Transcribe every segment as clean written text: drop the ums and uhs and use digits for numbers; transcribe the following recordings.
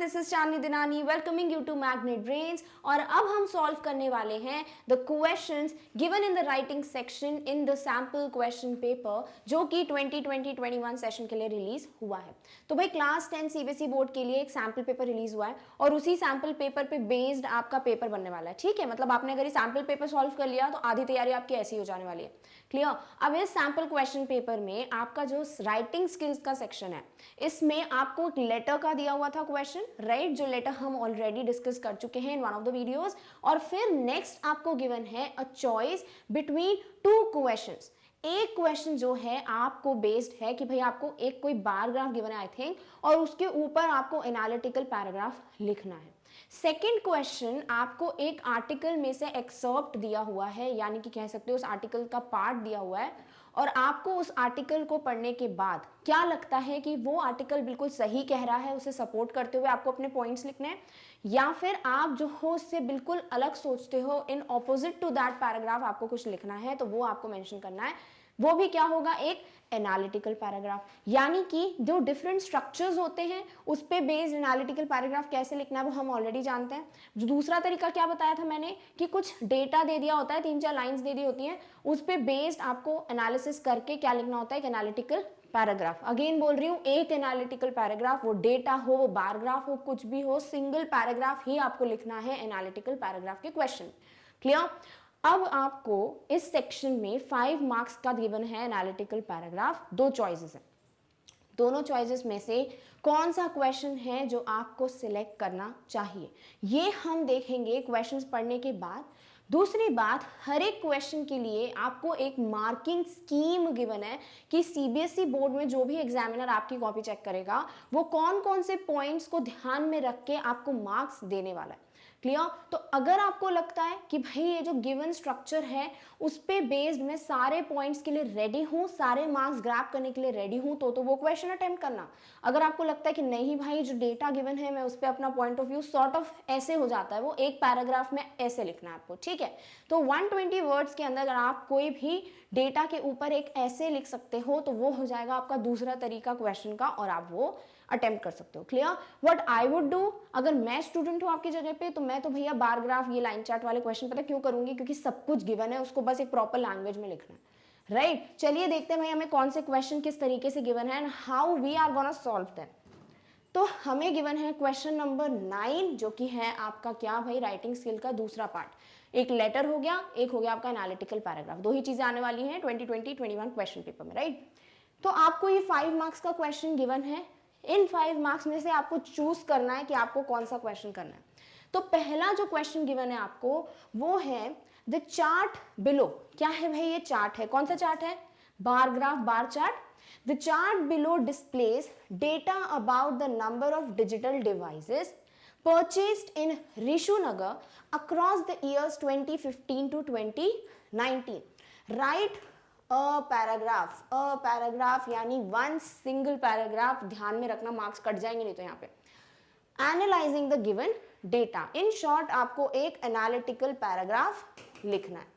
This is Chandni Dinani welcoming you to Magnet Brains. और अब हम सॉल्व करने वाले हैं the questions given in the writing section in the sample question paper जो कि 2020-21 सेशन के लिए रिलीज हुआ है। तो भाई क्लास 10 सीबीएसई बोर्ड के लिए एक सैम्पल पेपर रिलीज हुआ है और उसी सैम्पल पेपर पे बेस्ड आपका पेपर बनने वाला है। ठीक है, मतलब आपने अगर ये सैम्पल पेपर सॉल्व कर लिया तो आधी तैयारी आपकी ऐसी हो जाने वाली है। क्लियर। अब इस सैम्पल क्वेश्चन पेपर में आपका जो राइटिंग स्किल्स का सेक्शन है इसमें आपको एक लेटर का दिया हुआ था क्वेश्चन, राइट, जो लेटर हम ऑलरेडी डिस्कस कर चुके हैं in one of the videos. और फिर नेक्स्ट आपको गिवन है a choice between two questions. एक क्वेश्चन जो है आपको बेस्ड है कि भाई आपको एक कोई बार ग्राफ गिवन है आई थिंक, और उसके ऊपर आपको एनालिटिकल पैराग्राफ लिखना है। सेकेंड क्वेश्चन आपको एक आर्टिकल में से एक्सर्प्ट दिया हुआ है, यानी कि कह सकते हो उस आर्टिकल का पार्ट दिया हुआ है और आपको उस आर्टिकल को पढ़ने के बाद क्या लगता है कि वो आर्टिकल बिल्कुल सही कह रहा है, उसे सपोर्ट करते हुए आपको अपने पॉइंट्स लिखने हैं, या फिर आप जो हो उससे बिल्कुल अलग सोचते हो, in opposite to that paragraph आपको कुछ लिखना है, तो वो आपको मेंशन करना है। वो भी क्या होगा, एक एनालिटिकल पैराग्राफ। यानी कि जो डिफरेंट स्ट्रक्चर्स होते हैं उस पे बेस्ड एनालिटिकल पैराग्राफ कैसे लिखना है वो हम ऑलरेडी जानते हैं। जो दूसरा तरीका क्या बताया था मैंने कि कुछ डेटा दे दिया होता है, 3-4 लाइंस दे दी होती हैं, उस पे बेस्ड आपको एनालिसिस करके क्या लिखना होता है, एक एनालिटिकल पैराग्राफ। अगेन बोल रही हूँ, एक एनालिटिकल पैराग्राफ, वो डेटा हो, वो बार ग्राफ हो, कुछ भी हो, सिंगल पैराग्राफ ही आपको लिखना है एनालिटिकल पैराग्राफ के क्वेश्चन। क्लियर। अब आपको इस सेक्शन में 5 मार्क्स का गिवन है एनालिटिकल पैराग्राफ। 2 चॉइसेस हैं, दोनों चॉइसेस में से कौन सा क्वेश्चन है जो आपको सिलेक्ट करना चाहिए ये हम देखेंगे क्वेश्चंस पढ़ने के बाद। दूसरी बात, हर एक क्वेश्चन के लिए आपको एक मार्किंग स्कीम गिवन है कि सीबीएसई बोर्ड में जो भी एग्जामिनर आपकी कॉपी चेक करेगा वो कौन कौन से पॉइंट्स को ध्यान में रख के आपको मार्क्स देने वाला है। क्लियर। तो अगर आपको लगता है कि भाई ये जो गिवन स्ट्रक्चर है उस पे बेस्ड मैं सारे पॉइंट्स के लिए रेडी हूं, सारे मार्क्स ग्रैब करने के लिए रेडी हूं, तो वो क्वेश्चन अटेम्प्ट करना। अगर आपको लगता है कि नहीं भाई जो डेटा गिवन है मैं उस पर अपना point of view sort of ऐसे हो जाता है, वो एक पैराग्राफ में ऐसे लिखना है आपको, ठीक है, तो 120 वर्ड्स के अंदर अगर आप कोई भी डेटा के ऊपर एक ऐसे लिख सकते हो तो वो हो जाएगा आपका दूसरा तरीका क्वेश्चन का और आप वो अटेम्प्ट कर सकते हो। Clear. What I would do, अगर मैं स्टूडेंट हूं आपकी जगह पे, तो मैं तो भैया बार ग्राफ, ये लाइन चार्ट वाले क्वेश्चन पता क्यों करूंगी, क्योंकि सब कुछ गिवन है, उसको बस एक प्रॉपर लैंग्वेज में लिखना है, राइट। चलिए देखते हैं भाई हमें कौन से क्वेश्चन किस तरीके से गिवन है and how we are gonna solve them. तो हमें गिवन है क्वेश्चन नंबर 9 जो कि है आपका क्या भाई, राइटिंग स्किल का दूसरा पार्ट। एक लेटर हो गया, एक हो गया आपका एनालिटिकल पैराग्राफ, 2 ही चीजें आने वाली हैं 2020-21 क्वेश्चन पेपर में, राइट। तो आपको ये 5 मार्क्स का क्वेश्चन गिवन है, इन 5 मार्क्स में से आपको चूज करना है कि आपको कौन सा क्वेश्चन करना है। तो पहला जो क्वेश्चन गिवन है आपको वो है द चार्ट बिलो। क्या है भाई, ये चार्ट है, कौन सा चार्ट है, bar graph, bar chart. The chart below displace data about the number of digital devices purchased in Rishunagar across the years 2015 to 2019. Write a paragraph यानी 1 सिंगल पैराग्राफ, ध्यान में रखना मार्क्स कट जाएंगे नहीं तो यहाँ पे। Analysing the given data, in short आपको एक एनालिटिकल पैराग्राफ लिखना है।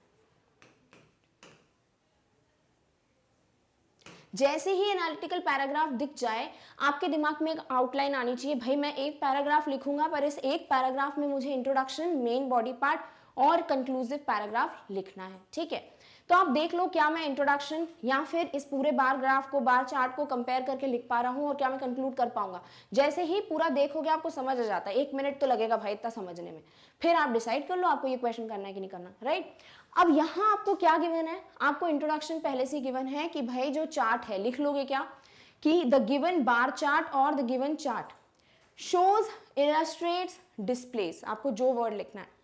जैसे ही एनालिटिकल पैराग्राफ दिख जाए आपके दिमाग में एक आउटलाइन आनी चाहिए, भाई मैं एक पैराग्राफ लिखूंगा पर इस एक पैराग्राफ में मुझे इंट्रोडक्शन, मेन बॉडी पार्ट और कंक्लूसिव पैराग्राफ लिखना है, ठीक है। तो आप देख लो क्या मैं इंट्रोडक्शन या फिर इस पूरे बार ग्राफ को, बार चार्ट को कंपेयर करके लिख पा रहा हूं और क्या मैं कंक्लूड कर पाऊंगा। जैसे ही पूरा देखोगे आपको समझ आ जाता है, 1 मिनट तो लगेगा भाई इतना समझने में, फिर आप डिसाइड कर लो आपको ये क्वेश्चन करना है कि नहीं करना, राइट। अब यहां आपको क्या गिवन है, आपको इंट्रोडक्शन पहले से गिवन है कि भाई जो चार्ट है, लिख लोगे क्या कि द गिवन बार चार्ट और the given chart shows, illustrates, displays, आपको जो वर्ड लिखना है,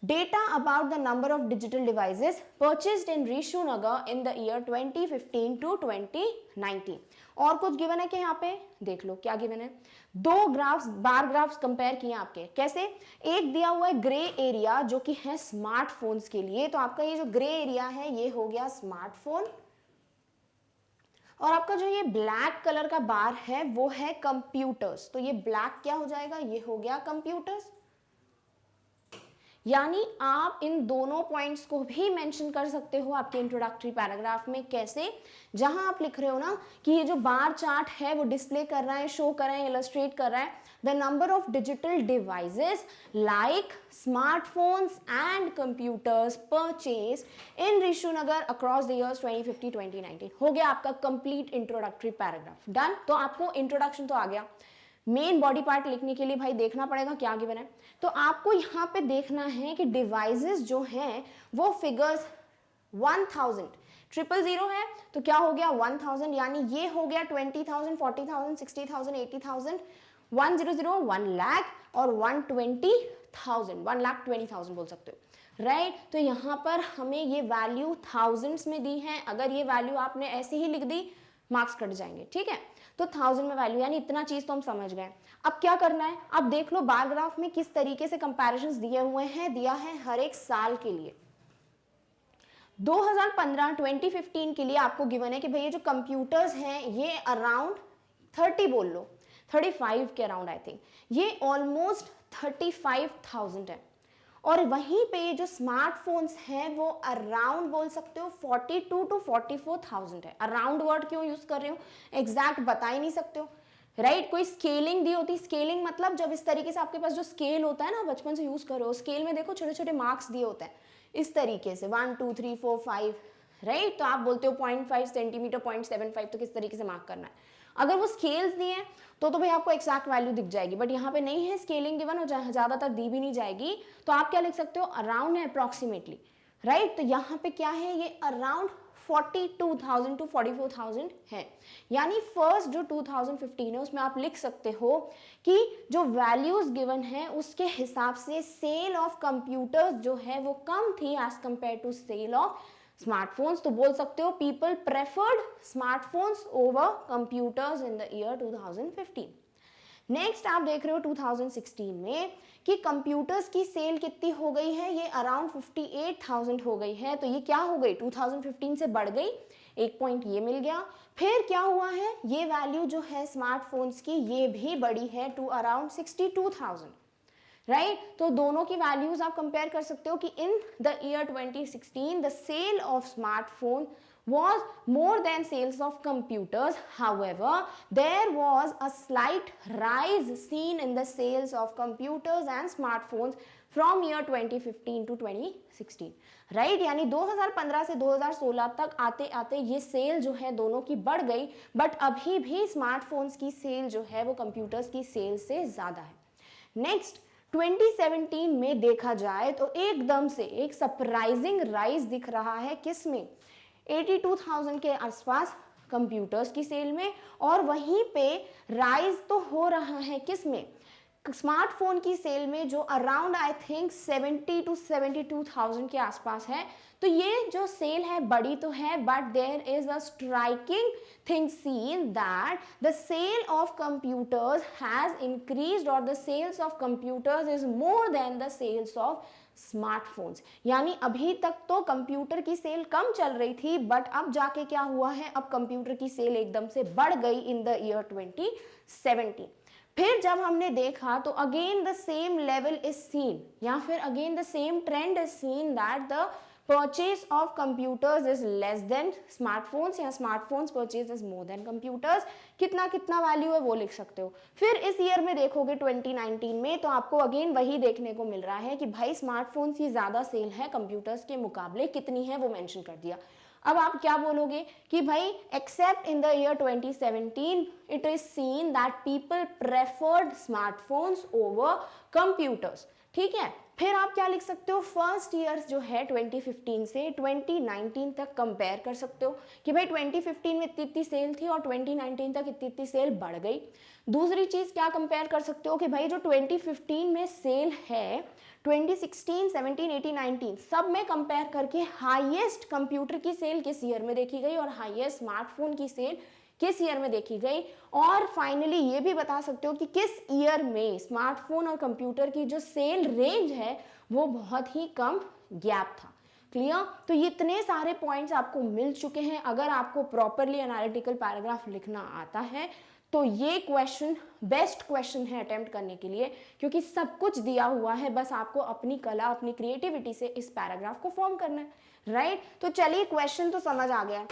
data about the number of digital devices purchased in Rishunagar in the year 2015 to 2019। और कुछ गिवन है कि यहाँ पे देख लो क्या गिवन है, 2 ग्राफ्स, बार ग्राफ्स कंपेयर किए आपके, कैसे, एक दिया हुआ है ग्रे एरिया जो कि है स्मार्टफोन्स के लिए, तो आपका ये जो ग्रे एरिया है ये हो गया स्मार्टफोन, और आपका जो ये ब्लैक कलर का बार है वो है कंप्यूटर्स, तो ये ब्लैक क्या हो जाएगा, ये हो गया कंप्यूटर्स। यानी आप इन दोनों पॉइंट्स को भी मेंशन कर सकते हो आपके इंट्रोडक्टरी पैराग्राफ में, कैसे, जहां आप लिख रहे हो ना कि ये जो बार चार्ट है वो डिस्प्ले कर रहा है, शो कर रहा है, इलस्ट्रेट कर रहा है the number of digital devices like smartphones and computers purchased in Rishinagar across the years 2050-2019. हो गया आपका कंप्लीट इंट्रोडक्टरी पैराग्राफ डन। तो आपको इंट्रोडक्शन तो आ गया, मेन बॉडी पार्ट लिखने के लिए भाई देखना पड़ेगा क्या गिवन है। तो आपको यहाँ पे देखना है कि डिवाइसेस जो हैं वो फिगर्स 1000 000 है, तो क्या हो गया 1000, यानी ये हो गया 20,000 40,000 60,000 80,000 100 1 लाख और 120,000 1,20,000 बोल सकते हो राइट। तो यहाँ पर हमें ये वैल्यू थाउजेंड्स में दी है, अगर ये वैल्यू आपने ऐसे ही लिख दी मार्क्स कट जाएंगे, ठीक है। तो 1000 में वैल्यू, यानी इतना चीज तो हम समझ गए। अब क्या करना है, अब देख लो बार ग्राफ में किस तरीके से कंपैरिजंस दिए हुए हैं, दिया है हर एक साल के लिए। 2015 2015 के लिए आपको गिवन है कि भाई ये जो कंप्यूटर्स हैं ये अराउंड 30 बोल लो 35 के अराउंड आई थिंक, ये ऑलमोस्ट 35,000 है। और वहीं पे जो स्मार्टफोन्स हैं वो अराउंड बोल सकते हो 42 to 44,000 है। अराउंड वर्ड क्यों यूज कर रही हूँ, एग्जैक्ट बता ही नहीं सकते हो राइट। कोई स्केलिंग दी होती, स्केलिंग मतलब जब इस तरीके से आपके पास जो स्केल होता है ना बचपन से यूज करो, स्केल में देखो छोटे छोटे मार्क्स दिए होते हैं इस तरीके से 1 2 3 4 5 राइट। तो आप बोलते हो 0.5 सेंटीमीटर 0.75, तो किस तरीके से मार्क करना है। अगर वो स्केल्स दिए हैं तो भाई आपको एक्सैक्ट वैल्यू दिख जाएगी, बट यहाँ पे नहीं है स्केलिंग गिवन और ज्यादातर दी भी नहीं जाएगी, तो आप क्या लिख सकते हो अराउंड है अप्रोक्सीमेटली राइट। तो यहाँ पे क्या है, ये अराउंड 42,000 to 44,000 है। यानी फर्स्ट जो 2015 है उसमें आप लिख सकते हो कि जो वैल्यूज गिवन है उसके हिसाब से सेल ऑफ कंप्यूटर्स जो है वो कम थी as compare to sale of smartphones. तो बोल सकते हो people preferred smartphones over computers in the year 2015। Next आप देख रहे हो 2016 में कि कंप्यूटर्स की सेल कितनी हो गई है, ये अराउंड 58,000 हो गई है। तो ये क्या हो गई 2015 से बढ़ गई, एक पॉइंट ये मिल गया। फिर क्या हुआ है, ये वैल्यू जो है स्मार्टफोन्स की ये भी बढ़ी है टू अराउंड 62,000 राइट। तो दोनों की वैल्यूज आप कंपेयर कर सकते हो कि in the year 2016 the sale of smartphone was more than sales of computers. However, there was a slight rise seen in the sales of computers and smartphones from year 2015 to 2016 right. यानी 2015 से 2016 तक आते आते ये cell जो है दोनों की बढ़ गई, बट अभी भी स्मार्टफोन्स की सेल जो है वो कंप्यूटर्स की सेल से ज्यादा है। नेक्स्ट 2017 में देखा जाए तो एकदम से एक सरप्राइजिंग राइज दिख रहा है, किस में 82,000 के आसपास कंप्यूटर्स की सेल में, और वहीं पे राइज तो हो रहा है किस में, स्मार्टफोन की सेल में जो अराउंड आई थिंक 70 to 72,000 के आसपास है। तो ये जो सेल है बड़ी तो है, but there is a striking thing seen that the sale of computers has increased और the sales of computers is more than the sales of smartphones. यानी अभी तक तो कंप्यूटर की सेल कम चल रही थी, बट अब जाके क्या हुआ है, अब कंप्यूटर की सेल एकदम से बढ़ गई इन द ईयर 2017। फिर जब हमने देखा तो again the same level is seen, या फिर again the same trend is seen that the purchase of computers is less than smartphones या smartphones purchase is more than computers। कितना कितना वैल्यू है वो लिख सकते हो। फिर इस ईयर में देखोगे 2019 में तो आपको अगेन वही देखने को मिल रहा है कि भाई स्मार्टफोन्स की ज़्यादा सेल है कंप्यूटर्स के मुकाबले, कितनी है वो मेंशन कर दिया। अब आप क्या बोलोगे कि भाई accept in the year 2017 it is seen that people preferred smartphones over computers, ठीक है। फिर आप क्या लिख सकते हो, फर्स्ट ईयर्स जो है 2015 से 2019 तक कंपेयर कर सकते हो कि भाई 2015 में इतनी इतनी सेल थी और 2019 तक इतनी इतनी सेल बढ़ गई। दूसरी चीज क्या कंपेयर कर सकते हो कि भाई जो 2015 में सेल है 2016, 17, 18, 19 सब में कंपेयर करके हाईएस्ट कंप्यूटर की सेल किस ईयर में देखी गई और हाईएस्ट स्मार्टफोन की सेल किस ईयर में देखी गई, और फाइनली ये भी बता सकते हो कि किस ईयर में स्मार्टफोन और कंप्यूटर की जो सेल रेंज है वो बहुत ही कम गैप था। क्लियर। तो ये इतने सारे पॉइंट्स आपको मिल चुके हैं। अगर आपको प्रॉपरली एनालिटिकल पैराग्राफ लिखना आता है तो ये क्वेश्चन बेस्ट क्वेश्चन है अटेम्प्ट करने के लिए, क्योंकि सब कुछ दिया हुआ है, बस आपको अपनी कला अपनी क्रिएटिविटी से इस पैराग्राफ को फॉर्म करना है, राइट। तो चलिए क्वेश्चन तो समझ आ गया।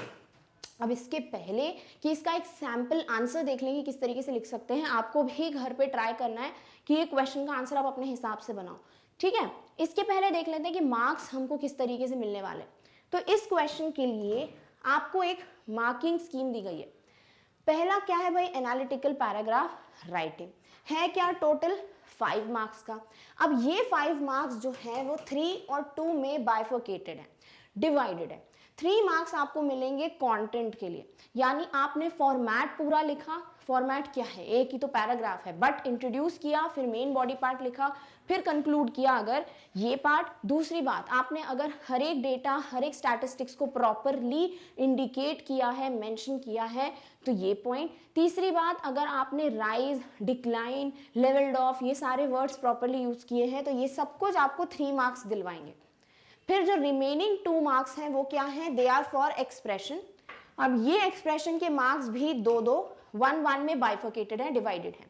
अब इसके पहले कि इसका एक सैम्पल आंसर देख लेंगे किस तरीके से लिख सकते हैं, आपको भी घर पे ट्राई करना है कि ये क्वेश्चन का आंसर आप अपने हिसाब से बनाओ, ठीक है। इसके पहले देख लेते हैं कि मार्क्स हमको किस तरीके से मिलने वाले। तो इस क्वेश्चन के लिए आपको एक मार्किंग स्कीम दी गई है। पहला क्या है भाई, एनालिटिकल पैराग्राफ राइटिंग है क्या, टोटल 5 मार्क्स का। अब ये 5 मार्क्स जो है वो 3 और 2 में बाइफर्केटेड है, डिवाइडेड है। 3 मार्क्स आपको मिलेंगे कंटेंट के लिए, यानी आपने फॉर्मेट पूरा लिखा। फॉर्मेट क्या है, एक ही तो पैराग्राफ है, बट इंट्रोड्यूस किया, फिर मेन बॉडी पार्ट लिखा, फिर कंक्लूड किया अगर ये पार्ट। दूसरी बात, आपने अगर हर एक डेटा, हर एक स्टैटिस्टिक्स को प्रॉपरली इंडिकेट किया है, मेंशन किया है, तो ये पॉइंट। तीसरी बात, अगर आपने राइज, डिक्लाइन, लेवल्ड ऑफ, ये सारे वर्ड्स प्रॉपरली यूज किए हैं, तो ये सब कुछ आपको 3 मार्क्स दिलवाएंगे। फिर जो रिमेनिंग 2 मार्क्स हैं वो क्या हैं, दे आर फॉर एक्सप्रेशन। अब ये एक्सप्रेशन के मार्क्स भी 2-2, 1-1 में बाइफर्केटेड है, डिवाइडेड है।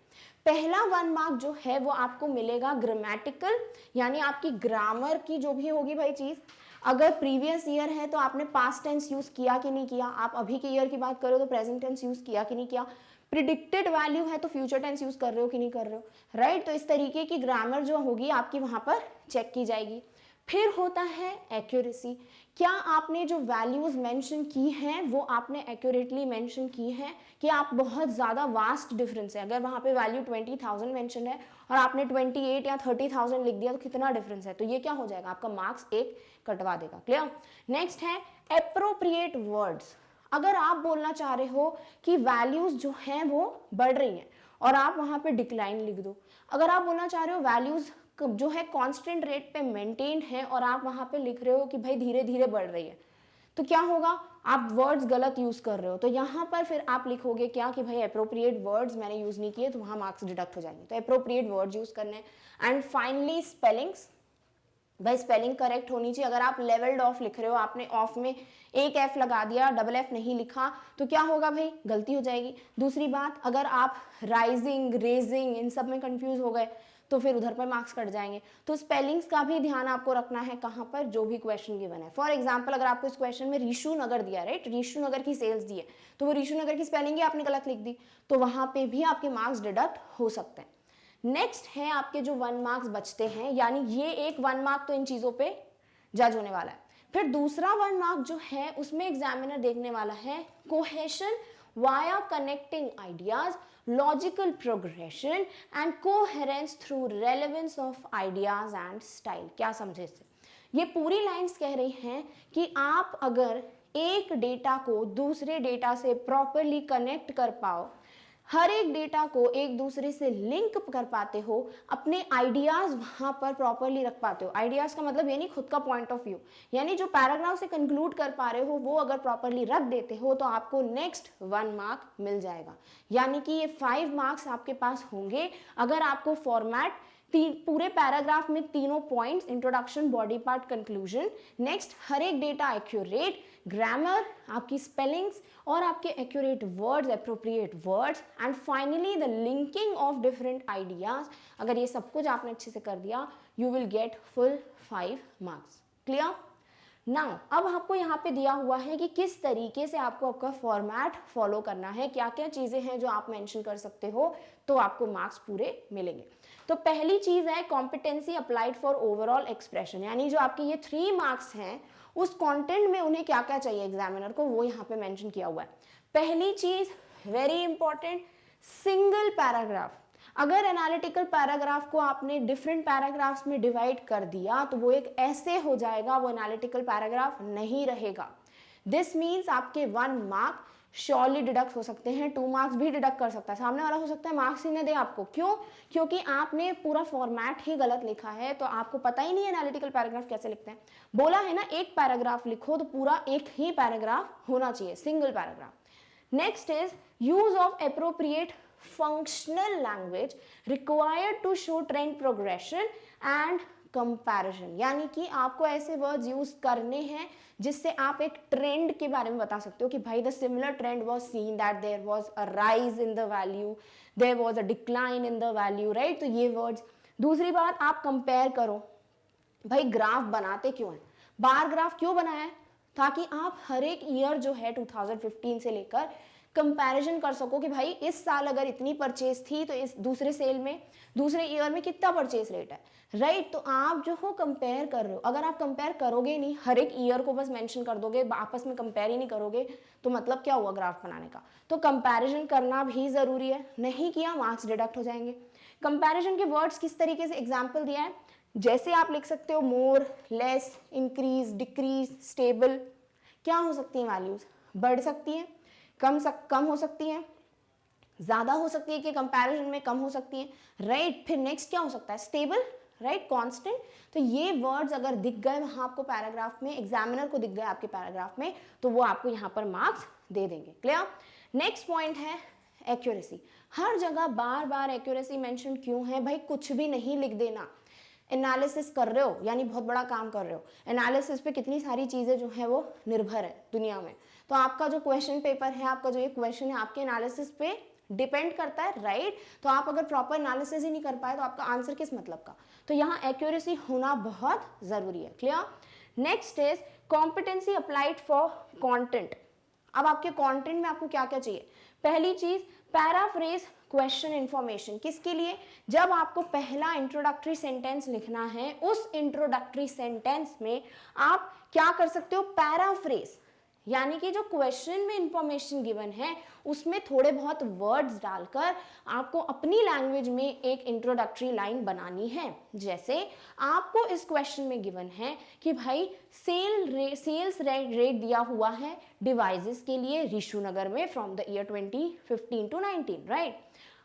पहला 1 मार्क जो है वो आपको मिलेगा ग्रामेटिकल, यानी आपकी ग्रामर की जो भी होगी भाई चीज। अगर प्रीवियस ईयर है तो आपने पास्ट टेंस यूज किया कि नहीं किया, आप अभी के ईयर की बात करो तो प्रेजेंट टेंस यूज किया कि नहीं किया, प्रिडिक्टेड वैल्यू है तो फ्यूचर टेंस यूज कर रहे हो कि नहीं कर रहे हो, राइट। तो इस तरीके की ग्रामर जो होगी आपकी वहां पर चेक की जाएगी। फिर होता है एक्यूरेसी, क्या आपने जो वैल्यूज मेंशन की हैं वो आपने एक्यूरेटली मेंशन की हैं कि आप बहुत ज़्यादा वास्ट डिफरेंस है। अगर वहाँ पे वैल्यू 20,000 मेंशन है और आपने 28 या 30,000 लिख दिया तो कितना डिफरेंस है, तो ये क्या हो जाएगा, आपका मार्क्स 1 कटवा देगा। क्लियर। नेक्स्ट है एप्रोप्रिएट वर्ड्स। अगर आप बोलना चाह रहे हो कि वैल्यूज जो हैं वो बढ़ रही हैं और आप वहाँ पे डिक्लाइन लिख दो। अगर आप बोलना चाह रहे हो वैल्यूज जो है कांस्टेंट रेट पे मेंटेन है और आप वहां पे लिख रहे हो कि भाई धीरे धीरे बढ़ रही है, तो क्या होगा, आप वर्ड्स गलत यूज कर रहे हो। तो यहाँ पर फिर आप लिखोगे क्या कि भाई एप्रोप्रिएट वर्ड्स मैंने यूज नहीं किए, तो वहां मार्क्स डिडक्ट हो जाएंगे। तो एप्रोप्रिएट वर्ड्स यूज करने हैं। एंड फाइनली स्पेलिंग्स, भाई स्पेलिंग करेक्ट होनी चाहिए। अगर आप लेवल्ड ऑफ लिख रहे हो, आपने ऑफ में एक एफ लगा दिया, डबल एफ नहीं लिखा, तो क्या होगा भाई, गलती हो जाएगी। दूसरी बात, अगर आप राइजिंग, रेजिंग इन सब में कंफ्यूज हो गए तो फिर उधर पर मार्क्स कट जाएंगे। तो स्पेलिंग्स का भी ध्यान आपको रखना है कहाँ पर, जो भी क्वेश्चन गिवन है। फॉर एग्जांपल, अगर आपको इस क्वेश्चन में ऋषु नगर दिया, राइट, ऋषु नगर की सेल्स दी है, तो वो ऋषु नगर की स्पेलिंग ही आपने गलत लिख दी, तो वहां पे भी आपके मार्क्स डिडक्ट हो सकते हैं। नेक्स्ट है आपके जो 1 मार्क्स बचते हैं, यानी ये एक 1 मार्क तो इन चीजों पे जज होने वाला है। फिर दूसरा 1 मार्क जो है उसमें एग्जामिनर देखने वाला है cohesion via connecting ideas, logical progression and coherence through relevance of ideas and style. क्या समझे इससे, ये पूरी लाइंस कह रही हैं कि आप अगर एक डेटा को दूसरे डेटा से प्रॉपरली कनेक्ट कर पाओ, हर एक डेटा को एक दूसरे से लिंक कर पाते हो, अपने आइडियाज वहां पर प्रॉपरली रख पाते हो। आइडियाज का मतलब ये नहीं खुद का पॉइंट ऑफ व्यू, यानी जो पैराग्राफ से कंक्लूड कर पा रहे हो वो अगर प्रॉपरली रख देते हो तो आपको नेक्स्ट 1 मार्क मिल जाएगा। यानी कि ये 5 मार्क्स आपके पास होंगे अगर आपको फॉर्मेट पूरे पैराग्राफ में तीनों points, introduction, body part, conclusion, next हर एक डेटा एक्यूरेट, ग्रामर, आपकी स्पेलिंग्स और आपके accurate words, appropriate words, and finally the linking of different ideas. अगर ये सब कुछ आपने अच्छे से कर दिया, you will get full 5 marks. Clear. Now अब आपको यहाँ पे दिया हुआ है कि किस तरीके से आपको आपका फॉर्मेट फॉलो करना है, क्या क्या चीजें हैं जो आप मेंशन कर सकते हो तो आपको मार्क्स पूरे मिलेंगे। तो पहली चीज है competency applied for overall expression, यानी जो आपके ये 3 मार्क्स हैं उस कंटेंट में उन्हें क्या क्या चाहिए एग्जामिनर को, वो यहाँ पे मेंशन किया हुआ है। पहली चीज वेरी इंपॉर्टेंट, सिंगल पैराग्राफ। अगर एनालिटिकल पैराग्राफ को आपने डिफरेंट पैराग्राफ्स में डिवाइड कर दिया तो वो एक ऐसे हो जाएगा, वो एनालिटिकल पैराग्राफ नहीं रहेगा। दिस मीन्स आपके 1 मार्क श्योरली डिडक्ट हो सकते हैं, 2 मार्क्स भी डिडक्ट कर सकता है, सामने वाला हो सकता है मार्क्स ही न दे आपको। क्यों? क्योंकि आपने पूरा फॉर्मेट ही गलत लिखा है, तो आपको पता ही नहीं है एनालिटिकल पैराग्राफ कैसे लिखते हैं। बोला है ना एक पैराग्राफ लिखो, तो पूरा एक ही पैराग्राफ होना चाहिए, single paragraph. Next is use of appropriate functional language required to show trend progression and comparison, यानी कि आपको ऐसे वर्ड्स यूज करने हैं जिससे आप एक ट्रेंड के बारे में बता सकते हो कि भाई the similar trend was seen, that there was a rise in the value, there was a decline in the value, right. तो ये वर्ड्स। दूसरी बात, आप कंपेयर करो, भाई ग्राफ बनाते क्यों है, बार ग्राफ क्यों बनाया है, ताकि आप हर एक ईयर जो है 2015 से लेकर कंपैरिजन कर सको कि भाई इस साल अगर इतनी परचेज थी तो इस दूसरे सेल में दूसरे ईयर में कितना परचेज रेट है, राइट। तो आप जो हो कंपेयर कर रहे हो, अगर आप कंपेयर करोगे नहीं, हर एक ईयर को बस मेंशन कर दोगे, आपस में कंपेयर ही नहीं करोगे, तो मतलब क्या हुआ ग्राफ बनाने का। तो कंपैरिजन करना भी जरूरी है, नहीं किया मार्क्स डिडक्ट हो जाएंगे। कंपैरिजन के वर्ड्स किस तरीके से एग्जाम्पल दिया है, जैसे आप लिख सकते हो मोर, लेस, इंक्रीज, डिक्रीज, स्टेबल। क्या हो सकती है वैल्यूज, बढ़ सकती है, कम हो सकती है, ज्यादा हो सकती है कि कंपैरिजन में कम हो सकती है, राइट। फिर नेक्स्ट क्या हो सकता है, स्टेबल, राइट, कांस्टेंट। तो ये वर्ड्स अगर दिख गए वहां आपको पैराग्राफ में, एग्जामिनर को दिख गए आपके पैराग्राफ में, तो वो आपको यहाँ पर मार्क्स दे देंगे। क्लियर। नेक्स्ट पॉइंट है एक्यूरेसी। हर जगह बार बार एक्यूरेसी मेंशन क्यों है भाई, कुछ भी नहीं लिख देना। एनालिसिस कर रहे हो यानी बहुत बड़ा काम कर रहे हो, एनालिसिस पे कितनी सारी चीजें जो है वो निर्भर है दुनिया में। तो आपका जो क्वेश्चन पेपर है, आपका जो ये क्वेश्चन है, आपके एनालिसिस पे डिपेंड करता है, राइट। तो आप अगर प्रॉपर एनालिसिस ही नहीं कर पाए तो आपका आंसर किस मतलब का। तो यहाँ एक्यूरेसी होना बहुत जरूरी है। Clear. Next is competency applied for content. अब आपके कंटेंट में आपको क्या क्या चाहिए, पहली चीज पैराफ्रेज क्वेश्चन इंफॉर्मेशन। किसके लिए, जब आपको पहला इंट्रोडक्टरी सेंटेंस लिखना है, उस इंट्रोडक्टरी सेंटेंस में आप क्या कर सकते हो, पैराफ्रेज, यानी कि जो क्वेश्चन में इंफॉर्मेशन गिवन है उसमें थोड़े बहुत वर्ड्स डालकर आपको अपनी लैंग्वेज में एक इंट्रोडक्टरी लाइन बनानी है। जैसे आपको इस क्वेश्चन में गिवन है कि भाई सेल्स रेट दिया हुआ है डिवाइसेस के लिए ऋषुनगर में from the year 2015 to 19, right.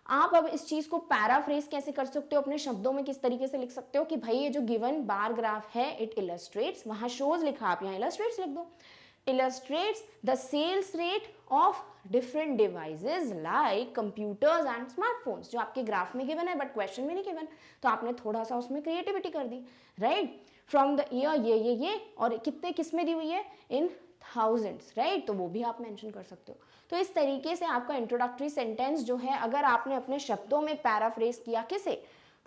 आप अब इस चीज को पैराफ्रेज कैसे कर सकते हो, अपने शब्दों में किस तरीके से लिख सकते हो कि भाई ये जो गिवन बार ग्राफ है इट इलस्ट्रेट्स, वहां शोज लिखा, आप यहाँ इलस्ट्रेट्स लिख दो, illustrates the sales rate of different devices like computers and smartphones, जो आपके ग्राफ में गिवन है बट क्वेश्चन में नहीं गिवन, तो आपने थोड़ा सा उसमें क्रिएटिविटी कर दी, राइट। फ्रॉम द ईयर ये और कितने किस में दी हुई है, इन थाउजेंड्स, राइट। तो वो भी आप मेंशन कर सकते हो। तो इस तरीके से आपका इंट्रोडक्टरी सेंटेंस जो है, अगर आपने अपने शब्दों में पैराफ्रेज किया किसे,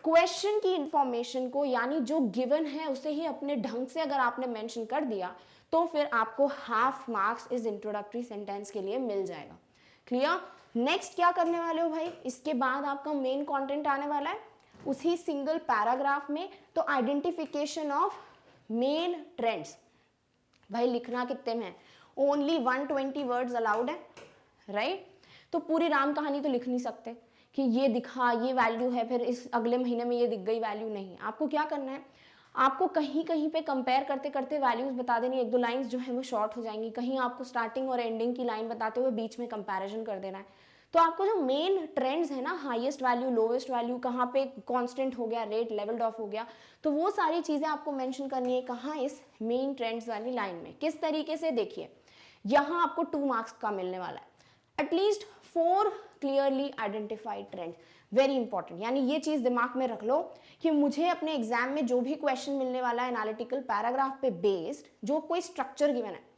क्वेश्चन की इंफॉर्मेशन को, यानी जो गिवन है उसे ही अपने ढंग से अगर आपने मेंशन कर दिया, तो फिर आपको हाफ मार्क्स इस इंट्रोडक्टरी सेंटेंस के लिए मिल जाएगा। क्लियर। नेक्स्ट क्या करने वाले हो भाई, इसके बाद आपका मेन कंटेंट आने वाला है उसी सिंगल पैराग्राफ में। तो आइडेंटिफिकेशन ऑफ मेन ट्रेंड्स, भाई लिखना कितने में है, ओनली 120 वर्ड्स अलाउड है, राइट। तो पूरी राम कहानी तो लिख नहीं सकते कि ये दिखा, ये वैल्यू है, फिर इस अगले महीने में ये दिख गई वैल्यू, नहीं। आपको क्या करना है, आपको कहीं कहीं पे कंपेयर करते करते वैल्यूज बता देनी, एक दो लाइंस जो है वो शॉर्ट हो जाएंगी, कहीं आपको स्टार्टिंग और एंडिंग की लाइन बताते हुए बीच में कंपैरिजन कर देना है। तो आपको जो मेन ट्रेंड्स है ना, हाईएस्ट वैल्यू, लोवेस्ट वैल्यू, कहाँ पे कांस्टेंट हो गया, रेट लेवल्ड ऑफ हो गया, तो वो सारी चीजें आपको मेंशन करनी है कहाँ, इस मेन ट्रेंड्स वाली लाइन में। किस तरीके से, देखिए यहाँ आपको 2 मार्क्स का मिलने वाला है, at least 4 clearly identified trends, very important. यानी ये चीज दिमाग में रख लो कि मुझे अपने एग्जाम में जो भी क्वेश्चन मिलने वाला है एनालिटिकल पैराग्राफ पे बेस्ड, जो कोई स्ट्रक्चर गिवन है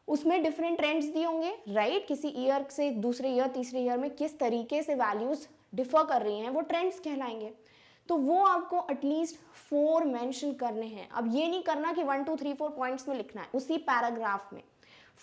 उसमें डिफरेंट ट्रेंड्स दिए होंगे, राइट। किसी ईयर से दूसरे ईयर, तीसरे ईयर में किस तरीके से वैल्यूज डिफर कर रही हैं, वो ट्रेंड्स कहलाएंगे। तो वो आपको एटलीस्ट 4 मेंशन करने हैं। अब ये नहीं करना कि 1 2 3 4 पॉइंट्स में लिखना है, उसी पैराग्राफ में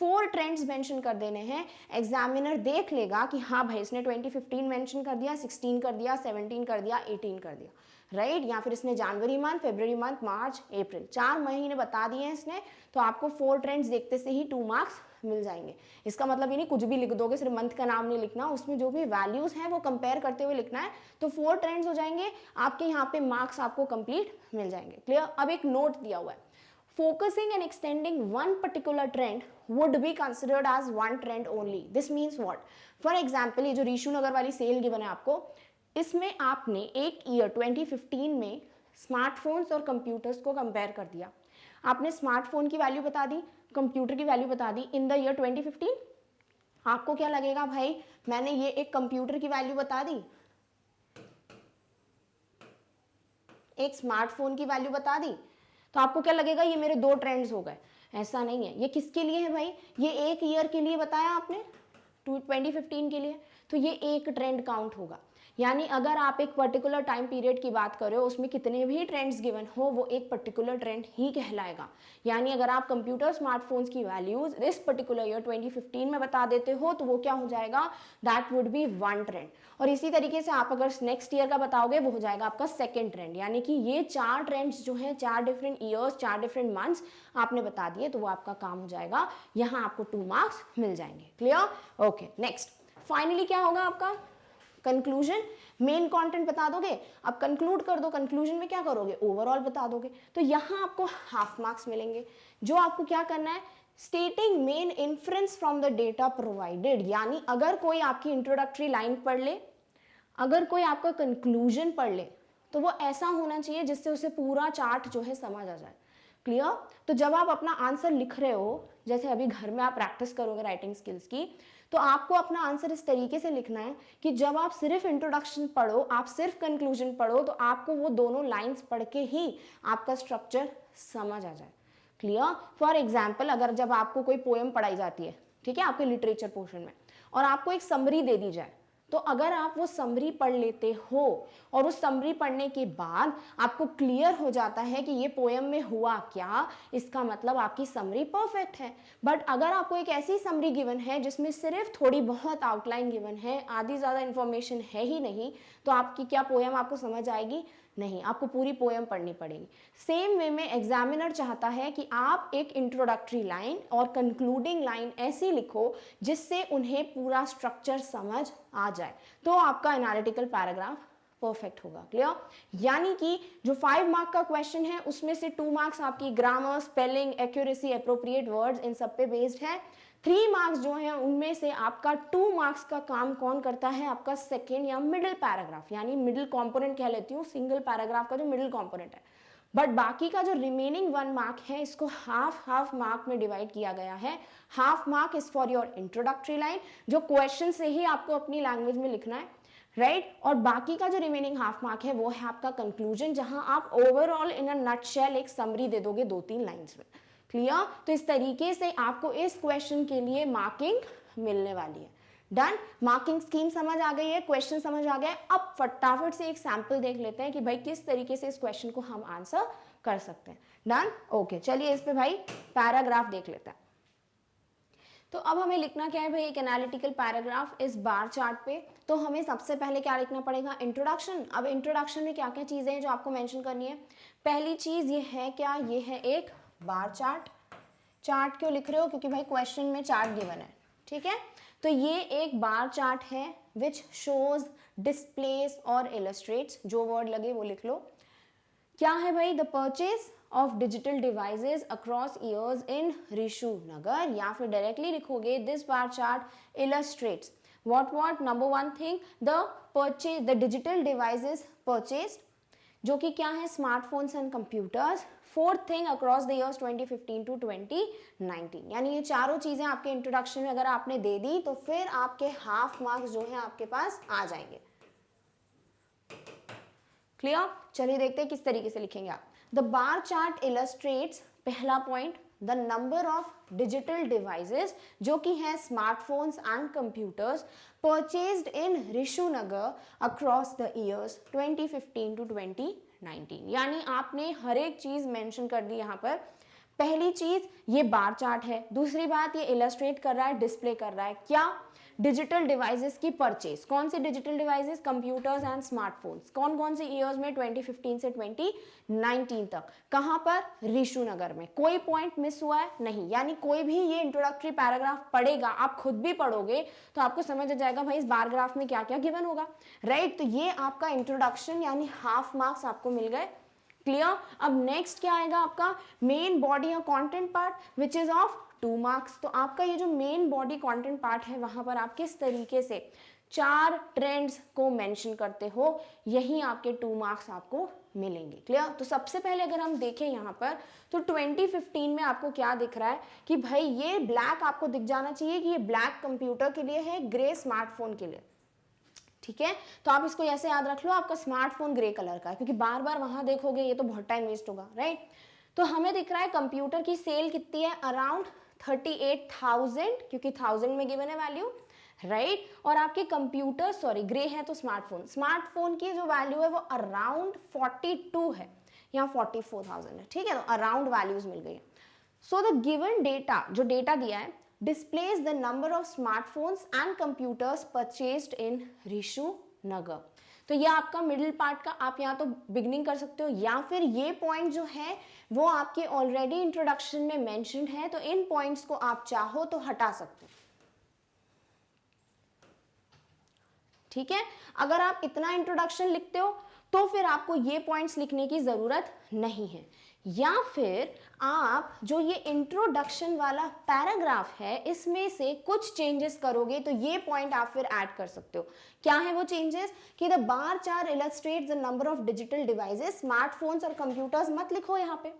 4 ट्रेंड्स मेंशन कर देने हैं। एग्जामिनर देख लेगा कि हाँ भाई इसने 2015 मेंशन कर दिया, 16 कर दिया, 17 कर दिया, 18 कर दिया, राइट। या फिर इसने जनवरी मंथ, फरवरी मंथ, मार्च, अप्रैल 4 महीने बता दिए हैं इसने, तो आपको 4 ट्रेंड्स देखते से ही 2 मार्क्स मिल जाएंगे। इसका मतलब ये नहीं कुछ भी लिख दोगे, सिर्फ मंथ का नाम नहीं लिखना, उसमें जो भी वैल्यूज हैं वो कंपेयर करते हुए लिखना है। तो 4 ट्रेंड्स हो जाएंगे आपके, यहाँ पे मार्क्स आपको कंप्लीट मिल जाएंगे। क्लियर। अब एक नोट दिया हुआ है, focusing and extending one particular trend would be considered as one trend only. This means what? For example, ये जो ऋषुनगर वाली सेल गिवन है आपको, इसमें आपने एक ईयर 2015 में स्मार्टफोन्स और कंप्यूटर्स को कंपेयर कर दिया। आपने स्मार्टफोन की वैल्यू बता दी, कंप्यूटर की वैल्यू बता दी इन द ईयर 2015। आपको क्या लगेगा भाई, मैंने ये एक कंप्यूटर की वैल्यू बता दी, एक स्मार्टफोन की वैल्यू बता दी, तो आपको क्या लगेगा ये मेरे 2 ट्रेंड्स हो गए। ऐसा नहीं है, ये किसके लिए है भाई, ये एक ईयर के लिए बताया आपने 2015 के लिए, तो ये एक ट्रेंड काउंट होगा। यानी अगर आप एक पर्टिकुलर टाइम पीरियड की बात कर रहे हो, उसमें कितने भी ट्रेंड्स गिवन हो, वो एक पर्टिकुलर ट्रेंड ही कहलाएगा। यानी अगर आप कंप्यूटर स्मार्टफोन्स की वैल्यूज इस पर्टिकुलर ईयर 2015 में बता देते हो तो वो क्या हो जाएगा, that would be one trend. और इसी तरीके से आप अगर नेक्स्ट ईयर का बताओगे वो हो जाएगा आपका सेकेंड ट्रेंड। यानी कि ये 4 ट्रेंड्स जो है 4 डिफरेंट ईयर्स 4 डिफरेंट मंथ्स आपने बता दिए तो वो आपका काम हो जाएगा, यहाँ आपको 2 मार्क्स मिल जाएंगे। क्लियर? ओके, नेक्स्ट फाइनली क्या होगा आपका कंक्लूजन। मेन कंटेंट बता दोगे, अब कंक्लूड कर दो, कंक्लूजन में क्या करोगे, ओवरऑल बता दोगे, तो यहाँ आपको हाफ मार्क्स मिलेंगे। जो आपको क्या करना है, स्टेटिंग main inference from the data provided, यानी अगर कोई आपकी इंट्रोडक्टरी लाइन पढ़ ले, अगर कोई आपका कंक्लूजन पढ़ ले, तो वो ऐसा होना चाहिए जिससे उसे पूरा चार्ट जो है समझ आ जाए। क्लियर? तो जब आप अपना आंसर लिख रहे हो, जैसे अभी घर में आप प्रैक्टिस करोगे राइटिंग स्किल्स की, तो आपको अपना आंसर इस तरीके से लिखना है कि जब आप सिर्फ इंट्रोडक्शन पढ़ो, आप सिर्फ कंक्लूजन पढ़ो, तो आपको वो दोनों लाइंस पढ़ के ही आपका स्ट्रक्चर समझ आ जाए। क्लियर? फॉर एग्जाम्पल, अगर जब आपको कोई पोएम पढ़ाई जाती है, ठीक है, आपके लिटरेचर पोर्शन में, और आपको एक समरी दे दी जाए, तो अगर आप वो समरी पढ़ लेते हो और उस समरी पढ़ने के बाद आपको क्लियर हो जाता है कि ये पोएम में हुआ क्या, इसका मतलब आपकी समरी परफेक्ट है। बट अगर आपको एक ऐसी समरी गिवन है जिसमें सिर्फ थोड़ी बहुत आउटलाइन गिवन है, आधी ज़्यादा इंफॉर्मेशन है ही नहीं, तो आपकी क्या पोएम आपको समझ आएगी? नहीं, आपको पूरी पोएम पढ़नी पड़ेगी। सेम वे में एग्जामिनर चाहता है कि आप एक इंट्रोडक्टरी लाइन और कंक्लूडिंग लाइन ऐसी लिखो जिससे उन्हें पूरा स्ट्रक्चर समझ आ जाए, तो आपका एनालिटिकल पैराग्राफ परफेक्ट होगा। क्लियर? यानी कि जो 5 मार्क का क्वेश्चन है उसमें से 2 मार्क्स आपकी grammar, spelling, accuracy, appropriate words, इन सब पे बेस्ड है। 3 मार्क्स जो हैं उनमें से आपका 2 मार्क्स का काम कौन करता है, आपका सेकेंड या मिडिल पैराग्राफ, यानी मिडिल कंपोनेंट कह लेती हूँ, सिंगल पैराग्राफ का जो मिडिल कंपोनेंट है। बट बाकी का जो रिमेनिंग 1 मार्क है, इसको हाफ मार्क में डिवाइड किया गया है। Half mark is for your introductory line, जो क्वेश्चन से ही आपको अपनी लैंग्वेज में लिखना है, राइट? और बाकी का जो रिमेनिंग हाफ मार्क है वो है आपका कंक्लूजन, जहां आप ओवरऑल इन अ नटशेल एक समरी दे दोगे 2-3 लाइंस में। क्लियर? तो इस तरीके से आपको इस क्वेश्चन के लिए मार्किंग मिलने वाली है। डन? मार्किंग स्कीम समझ आ गई है, क्वेश्चन समझ आ गया है। अब फटाफट से एक सैंपल देख लेते हैं कि भाई किस तरीके से इस क्वेश्चन को हम आंसर कर सकते हैं। डन? ओके, चलिए इस पे भाई पैराग्राफ देख लेते हैं। तो अब हमें लिखना क्या है भाई, एक एनालिटिकल पैराग्राफ इस बार चार्ट पे। तो हमें सबसे पहले क्या लिखना पड़ेगा, इंट्रोडक्शन। अब इंट्रोडक्शन में क्या क्या चीज़ें हैं जो आपको मेंशन करनी है। पहली चीज़ ये है क्या, ये है एक बार चार्ट। चार्ट क्यों लिख रहे हो, क्योंकि भाई क्वेश्चन में चार्ट गिवन है, ठीक है। तो ये एक बार चार्ट है विच शोज, डिस्प्लेस और इलस्ट्रेट्स, जो वर्ड लगे वो लिख लो। क्या है भाई, the purchase of digital devices across years in Rishu Nagar, या फिर डायरेक्टली लिखोगे this bar chart illustrates what number 1 thing, the digital devices purchased, जो कि क्या है, smartphones and computers. 4th thing across the years 2015 to 2019। यानी ये चारों चीजें आपके इंट्रोडक्शन में अगर आपने दे दी तो फिर आपके हाफ मार्क्स जो है आपके पास आ जाएंगे। क्लियर? चलिए देखते हैं किस तरीके से लिखेंगे आप। द बार चार्ट इलस्ट्रेट्स, पहला point, the number of digital devices, जो कि है smartphones and computers, purchased in Rishu Nagar across the years 2015 to 2019। यानी आपने हर एक चीज मेंशन कर दी यहाँ पर। पहली चीज ये बार चार्ट है, दूसरी बात ये इलस्ट्रेट कर रहा है, डिस्प्ले कर रहा है क्या, डिजिटल डिवाइसेस की परचेज। कौन से digital devices, computers and smartphones. कौन कौन से ईयर्स में, 2015 से 2019 तक। कहां पर, ऋषु नगर में। कोई पॉइंट मिस हुआ है नहीं, यानी कोई भी ये इंट्रोडक्टरी पैराग्राफ पढ़ेगा, आप खुद भी पढ़ोगे तो आपको समझ आ जाएगा भाई इस बार ग्राफ में क्या क्या गिवन होगा, राइट। तो ये आपका इंट्रोडक्शन यानी हाफ मार्क्स आपको मिल गए। क्लियर? अब नेक्स्ट क्या आएगा आपका, मेन बॉडी और content part which is of 2 marks. तो आपका ये जो मेन बॉडी कंटेंट पार्ट है वहां पर आप किस तरीके से 4 ट्रेंड्स को मेंशन करते हो, यही आपके 2 मार्क्स आपको मिलेंगे। क्लियर? तो सबसे पहले अगर हम देखें यहाँ पर तो 2015 में आपको क्या दिख रहा है कि भाई ये ब्लैक आपको दिख जाना चाहिए कि ये ब्लैक कंप्यूटर के लिए है, ग्रे स्मार्टफोन के लिए, ठीक है। तो आप इसको ऐसे याद रख लो, आपका स्मार्टफोन ग्रे कलर का है, क्योंकि बार बार वहां देखोगे ये तो बहुत टाइम वेस्ट होगा, राइट। तो हमें दिख रहा है कंप्यूटर की सेल कितनी है, अराउंड 38,000, क्योंकि 1000 में गिवन है वैल्यू, राइट और आपके कंप्यूटर सॉरी ग्रे है तो स्मार्टफोन की जो वैल्यू है वो अराउंड 42 है, यहाँ 44,000 है, ठीक है, तो अराउंड वैल्यूज मिल गई है। सो द गिवन डेटा, जो डेटा दिया है, displays the number of smartphones and computers purchased in Rishu नगर। तो ये आपका मिडिल पार्ट का आप यहाँ तो बिगनिंग कर सकते हो, या फिर ये पॉइंट जो है वो आपके ऑलरेडी इंट्रोडक्शन में मेंशन्ड है, तो इन पॉइंट्स को आप चाहो तो हटा सकते हो, ठीक है। अगर आप इतना इंट्रोडक्शन लिखते हो तो फिर आपको ये पॉइंट्स लिखने की जरूरत नहीं है, या फिर आप जो ये इंट्रोडक्शन वाला पैराग्राफ है इसमें से कुछ चेंजेस करोगे तो ये पॉइंट आप फिर ऐड कर सकते हो। क्या है वो चेंजेस कि the bar chart illustrates the number of digital devices, smartphones और कंप्यूटर्स मत लिखो यहाँ पे।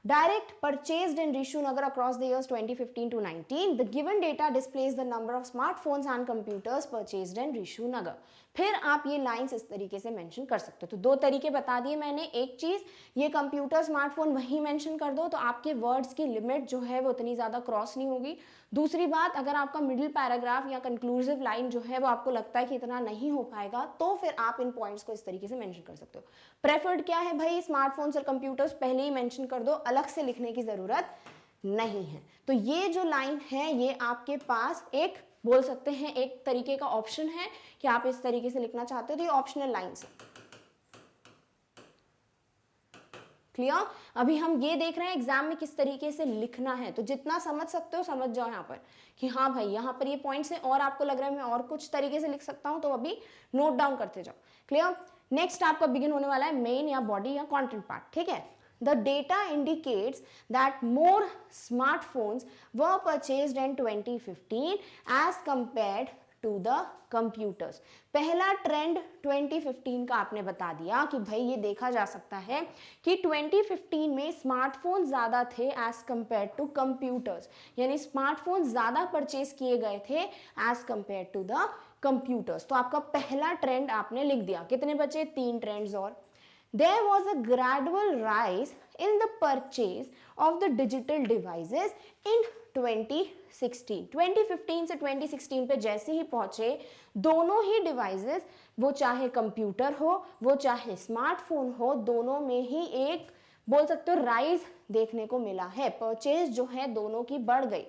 Direct purchased in Rishu Nagar across the years 2015 to 19. The given data displays the number of smartphones and computers purchased in Rishu Nagar. फिर आप ये lines इस तरीके से मेंशन कर सकते हो। तो दो तरीके बता दिए मैंने। एक चीज ये कंप्यूटर स्मार्टफोन वही मेंशन कर दो तो आपके वर्ड्स की लिमिट जो है वो उतनी ज्यादा क्रॉस नहीं होगी। दूसरी बात, अगर आपका मिडिल पैराग्राफ या कंक्लूसिव लाइन जो है वो आपको लगता है कि इतना नहीं हो पाएगा तो फिर आप इन पॉइंट्स को इस तरीके से मेंशन कर सकते हो। प्रेफर्ड क्या है भाई, स्मार्टफोन्स और कंप्यूटर्स पहले ही मेंशन कर दो, अलग से लिखने की जरूरत नहीं है। तो ये जो लाइन है ये आपके पास एक बोल सकते हैं एक तरीके का ऑप्शन है कि आप इस तरीके से लिखना चाहते हो, तो ये ऑप्शनल लाइन है। क्लियर? अभी हम ये देख रहे हैं एग्जाम में किस तरीके से लिखना है, तो जितना समझ सकते हो समझ जाओ यहाँ पर कि हाँ भाई यहाँ पर ये पॉइंट्स हैं और आपको लग रहा है मैं और कुछ तरीके से लिख सकता हूँ, तो अभी नोट डाउन करते जाओ। क्लियर? नेक्स्ट आपका बिगिन होने वाला है मेन या बॉडी या कंटेंट पार्ट, ठीक है। The data indicates that more smartphones were purchased in 2015 as compared to the computers. पहला ट्रेंड 2015 का आपने बता दिया कि भाई ये देखा जा सकता है कि 2015 में स्मार्टफोन ज़्यादा थे एज कम्पेयर टू कंप्यूटर्स, यानी स्मार्टफोन ज़्यादा परचेज किए गए थे as compare to the computers. तो आपका पहला ट्रेंड आपने लिख दिया। कितने बचे? 3 ट्रेंड्स और। There was a gradual rise in the purchase of the digital devices in 2016. 2015 से 2016 पे जैसे ही पहुंचे दोनों ही डिवाइसेस, वो चाहे कंप्यूटर हो वो चाहे स्मार्टफोन हो, दोनों में ही एक बोल सकते हो राइज देखने को मिला है। परचेज जो है दोनों की बढ़ गई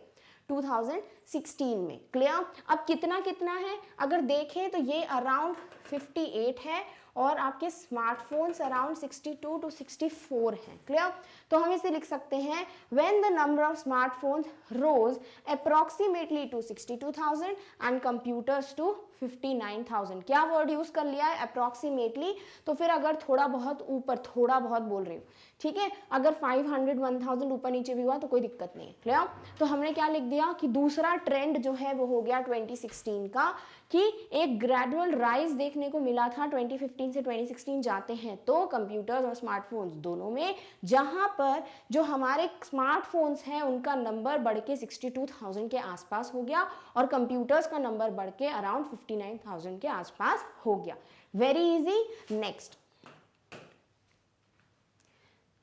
2016 में। क्लियर? अब कितना कितना है अगर देखें तो ये अराउंड 58 है और आपके स्मार्टफोन्स अराउंड 62 to 64 हैं। क्लियर? तो हम इसे लिख सकते हैं when the number of smartphones rose approximately to 62,000 and computers to 59,000। क्या वर्ड यूज कर लिया है? अप्रॉक्सीमेटली। तो फिर अगर थोड़ा बहुत ऊपर थोड़ा बहुत बोल रही हूँ, ठीक है, अगर 500 1000 ऊपर नीचे भी हुआ तो कोई दिक्कत नहीं है। क्लियर? तो हमने क्या लिख दिया कि दूसरा ट्रेंड जो है वो हो गया 2016 का कि एक ग्रेजुअल राइज देखने को मिला था 2015 से 2016 जाते हैं तो कंप्यूटर्स और स्मार्टफोन्स दोनों में, जहां पर जो हमारे स्मार्टफोन्स हैं उनका नंबर बढ़ के 62,000 के आसपास हो गया और कंप्यूटर्स का नंबर बढ़ के अराउंड 59,000 के आसपास हो गया। Very easy. Next,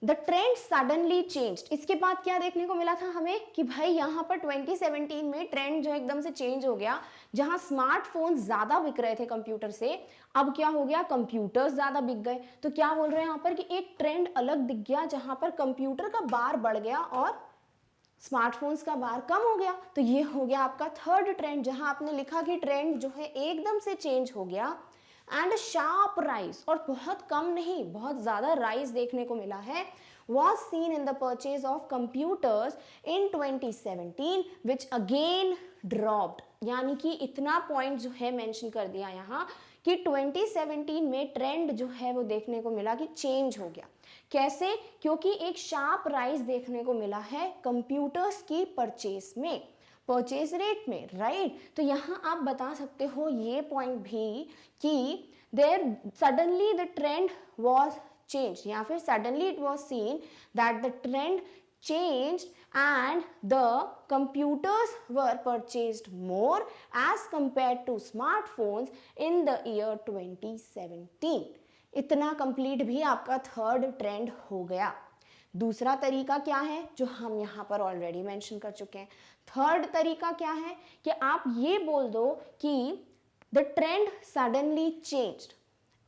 the trend suddenly changed. इसके बाद क्या देखने को मिला था हमें कि भाई यहाँ पर 2017 में ट्रेंड जो एकदम से चेंज हो गया, जहां स्मार्टफोन ज्यादा बिक रहे थे कंप्यूटर से, अब क्या हो गया? कंप्यूटर्स ज्यादा बिक गए। तो क्या बोल रहे हैं यहाँ पर कि एक ट्रेंड अलग दिख गया जहां पर कंप्यूटर का बार बढ़ गया और स्मार्टफोन्स का बार कम हो गया। तो ये हो गया आपका थर्ड ट्रेंड, जहां आपने लिखा कि ट्रेंड जो है एकदम से चेंज हो गया एंड शार्प राइज, और बहुत कम नहीं बहुत ज्यादा राइज देखने को मिला है, was seen in the purchase of computers in 2017 which again dropped। यानी कि इतना पॉइंट जो है मेंशन कर दिया यहाँ कि 2017 में ट्रेंड जो है वो देखने को मिला कि चेंज हो गया। कैसे? क्योंकि एक शार्प राइज देखने को मिला है कंप्यूटर्स की परचेज में, परचेज रेट में, राइट? तो यहाँ आप बता सकते हो ये पॉइंट भी कि there suddenly the trend was change, या फिर suddenly it was seen that the trend changed and the computers were purchased more as compared to smartphones in the year 2017। इतना कंप्लीट भी आपका थर्ड ट्रेंड हो गया। दूसरा तरीका क्या है जो हम यहाँ पर ऑलरेडी मेंशन कर चुके हैं। थर्ड तरीका क्या है कि आप ये बोल दो कि the trend suddenly changed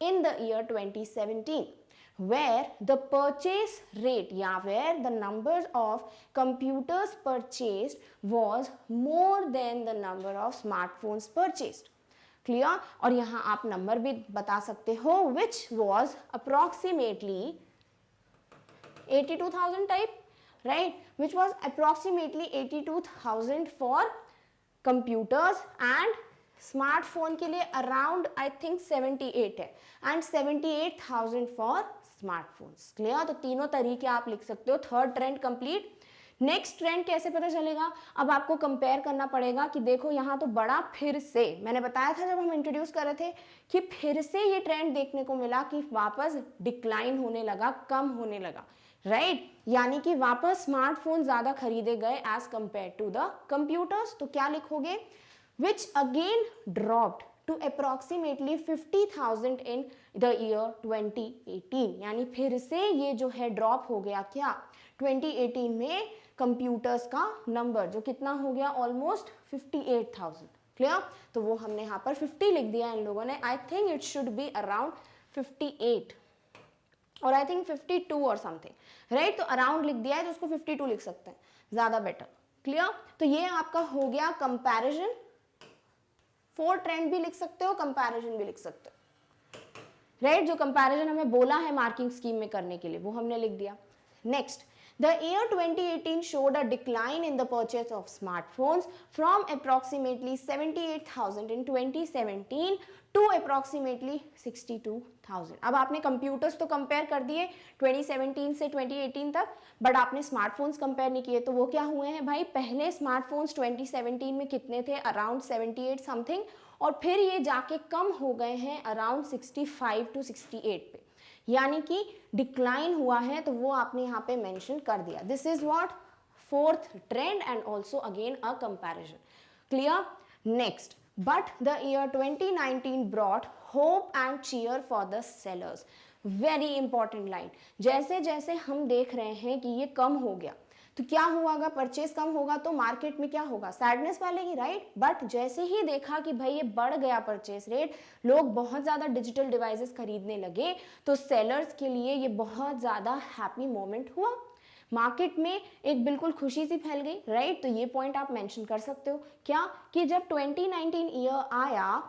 in the year 2017 where the purchase rate या where the numbers of computers purchased was more than the number of smartphones purchased. Clear? और यहाँ आप नंबर भी बता सकते हो which was approximately 82,000 type, right? Which was approximately 82,000 for computers and smartphone के लिए अराउंड आई थिंक 78 है एंड 78,000 फॉर स्मार्टफोन्स। क्लियर? तो तीनों तरीके आप लिख सकते हो। Third trend complete. Next trend कैसे पता चलेगा? अब आपको कंपेयर करना पड़ेगा कि देखो यहाँ तो बड़ा फिर से, मैंने बताया था जब हम इंट्रोड्यूस कर रहे थे कि फिर से ये ट्रेंड देखने को मिला कि वापस डिक्लाइन होने लगा, कम होने लगा, राइट? यानी कि वापस स्मार्टफोन ज्यादा खरीदे गए as compare to the computers. तो क्या लिखोगे? which again dropped to approximately 50,000 in the year 2018। यानी फिर से ये जो है ड्रॉप हो गया क्या 2018 में कंप्यूटर्स का नंबर जो कितना हो गया ऑलमोस्ट 58,000। क्लियर? तो वो हमने यहाँ पर 50 लिख दिया इन लोगों ने। I think it should be around 58 और आई थिंक 52 और समथिंग, राइट? तो अराउंड लिख दिया है तो उसको 52 लिख सकते हैं, ज्यादा बेटर। क्लियर? तो ये आपका हो गया कंपैरिजन। फोर ट्रेंड भी लिख सकते हो, कंपैरिजन भी लिख सकते हो, राइट? जो कंपैरिजन हमें बोला है मार्किंग स्कीम में करने के लिए वो हमने लिख दिया। Next, the year 2018 showed a decline in the purchase of smartphones from approximately 78,000 in 2017 to approximately 62,000। अब आपने कंप्यूटर्स तो कंपेयर कर दिए 2017 से 2018 तक, बट आपने स्मार्टफोन्स कंपेयर नहीं किए। तो वो क्या हुए हैं भाई? पहले स्मार्टफोन्स 2017 में कितने थे? अराउंड 78 समथिंग, और फिर ये जाके कम हो गए हैं अराउंड 65 टू 68 पे, यानी कि डिक्लाइन हुआ है। तो वो आपने यहाँ पे मेंशन कर दिया। This is what? Fourth trend and also again a comparison. Clear? Next, but the year 2019 brought hope and cheer for the sellers. Very important line. जैसे जैसे हम देख रहे हैं कि ये कम हो गया तो क्या हुआ? परचेज कम होगा तो मार्केट में क्या होगा? सैडनेस फैलेगी, राइट? बट जैसे ही देखा कि भाई ये बढ़ गया परचेज रेट, लोग बहुत ज़्यादा डिजिटल डिवाइसेस खरीदने लगे, तो सेलर्स के लिए ये बहुत ज़्यादा हैप्पी मोमेंट हुआ। मार्केट में एक बिल्कुल खुशी सी फैल गई, राइट? तो ये पॉइंट आप मेंशन कर सकते हो। क्या? कि जब 2019 ईयर आया,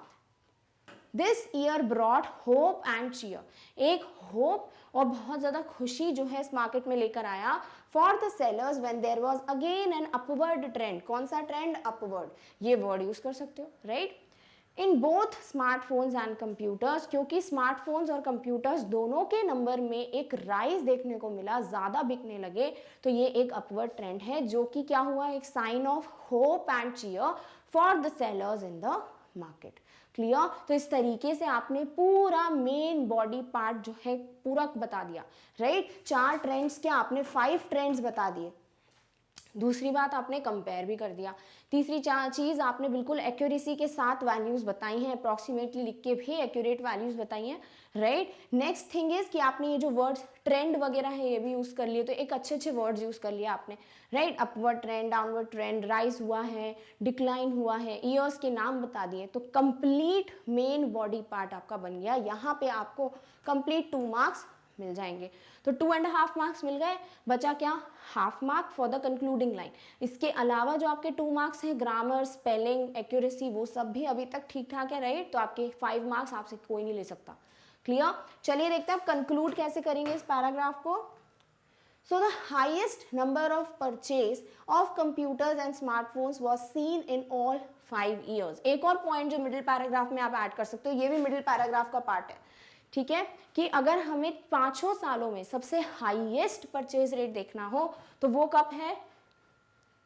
this year brought hope and cheer. एक होप और बहुत ज़्यादा खुशी जो है इस मार्केट में लेकर आया for the sellers when there was again an upward trend. कौन सा ट्रेंड? अपवर्ड। ये वर्ड यूज कर सकते हो, right? In both smartphones and computers, क्योंकि स्मार्टफोन्स और कंप्यूटर्स दोनों के नंबर में एक राइज देखने को मिला, ज़्यादा बिकने लगे, तो ये एक अपवर्ड ट्रेंड है जो कि क्या हुआ? एक sign of hope and cheer for the sellers in the market. Clear? तो इस तरीके से आपने पूरा मेन बॉडी पार्ट जो है पूरा बता दिया, राइट? 4 ट्रेंड्स क्या आपने 5 ट्रेंड्स बता दिए। दूसरी बात आपने कंपेयर भी कर दिया। तीसरी चीज़ आपने बिल्कुल एक्यूरेसी के साथ वैल्यूज़ बताई हैं, अप्रॉक्सीमेटली लिख के भी एक्यूरेट वैल्यूज़ बताई हैं, राइट? नेक्स्ट थिंग इज कि आपने ये जो वर्ड्स ट्रेंड वगैरह है ये भी यूज़ कर लिए, तो एक अच्छे अच्छे वर्ड्स यूज़ कर लिया आपने, right? Upward trend, downward trend, rise हुआ है, डिक्लाइन हुआ है, ईयर्स के नाम बता दिए। तो कंप्लीट मेन बॉडी पार्ट आपका बन गया। यहाँ पे आपको कंप्लीट 2 मार्क्स मिल जाएंगे। तो 2.5 मार्क्स मिल गए, बचा क्या? Half mark for the concluding line. इसके अलावा जो आपके 2 मार्क्स हैं, ग्रामर, स्पेलिंग, एक्यूरेसी, वो सब भी अभी तक ठीक ठाक है, राइट? तो आपके 5 मार्क्स आपसे कोई नहीं ले सकता। क्लियर? चलिए देखते हैं अब कंक्लूड कैसे करेंगे इस पैराग्राफ को। So the highest number of purchase of computers and smartphones was seen in all 5 years। एक और पॉइंट जो मिडिल पैराग्राफ में आप ऐड कर सकते हो, ये भी मिडिल पैराग्राफ का पार्ट है, ठीक है? कि अगर हमें 5 सालों में सबसे हाईएस्ट परचेज रेट देखना हो तो वो कब है?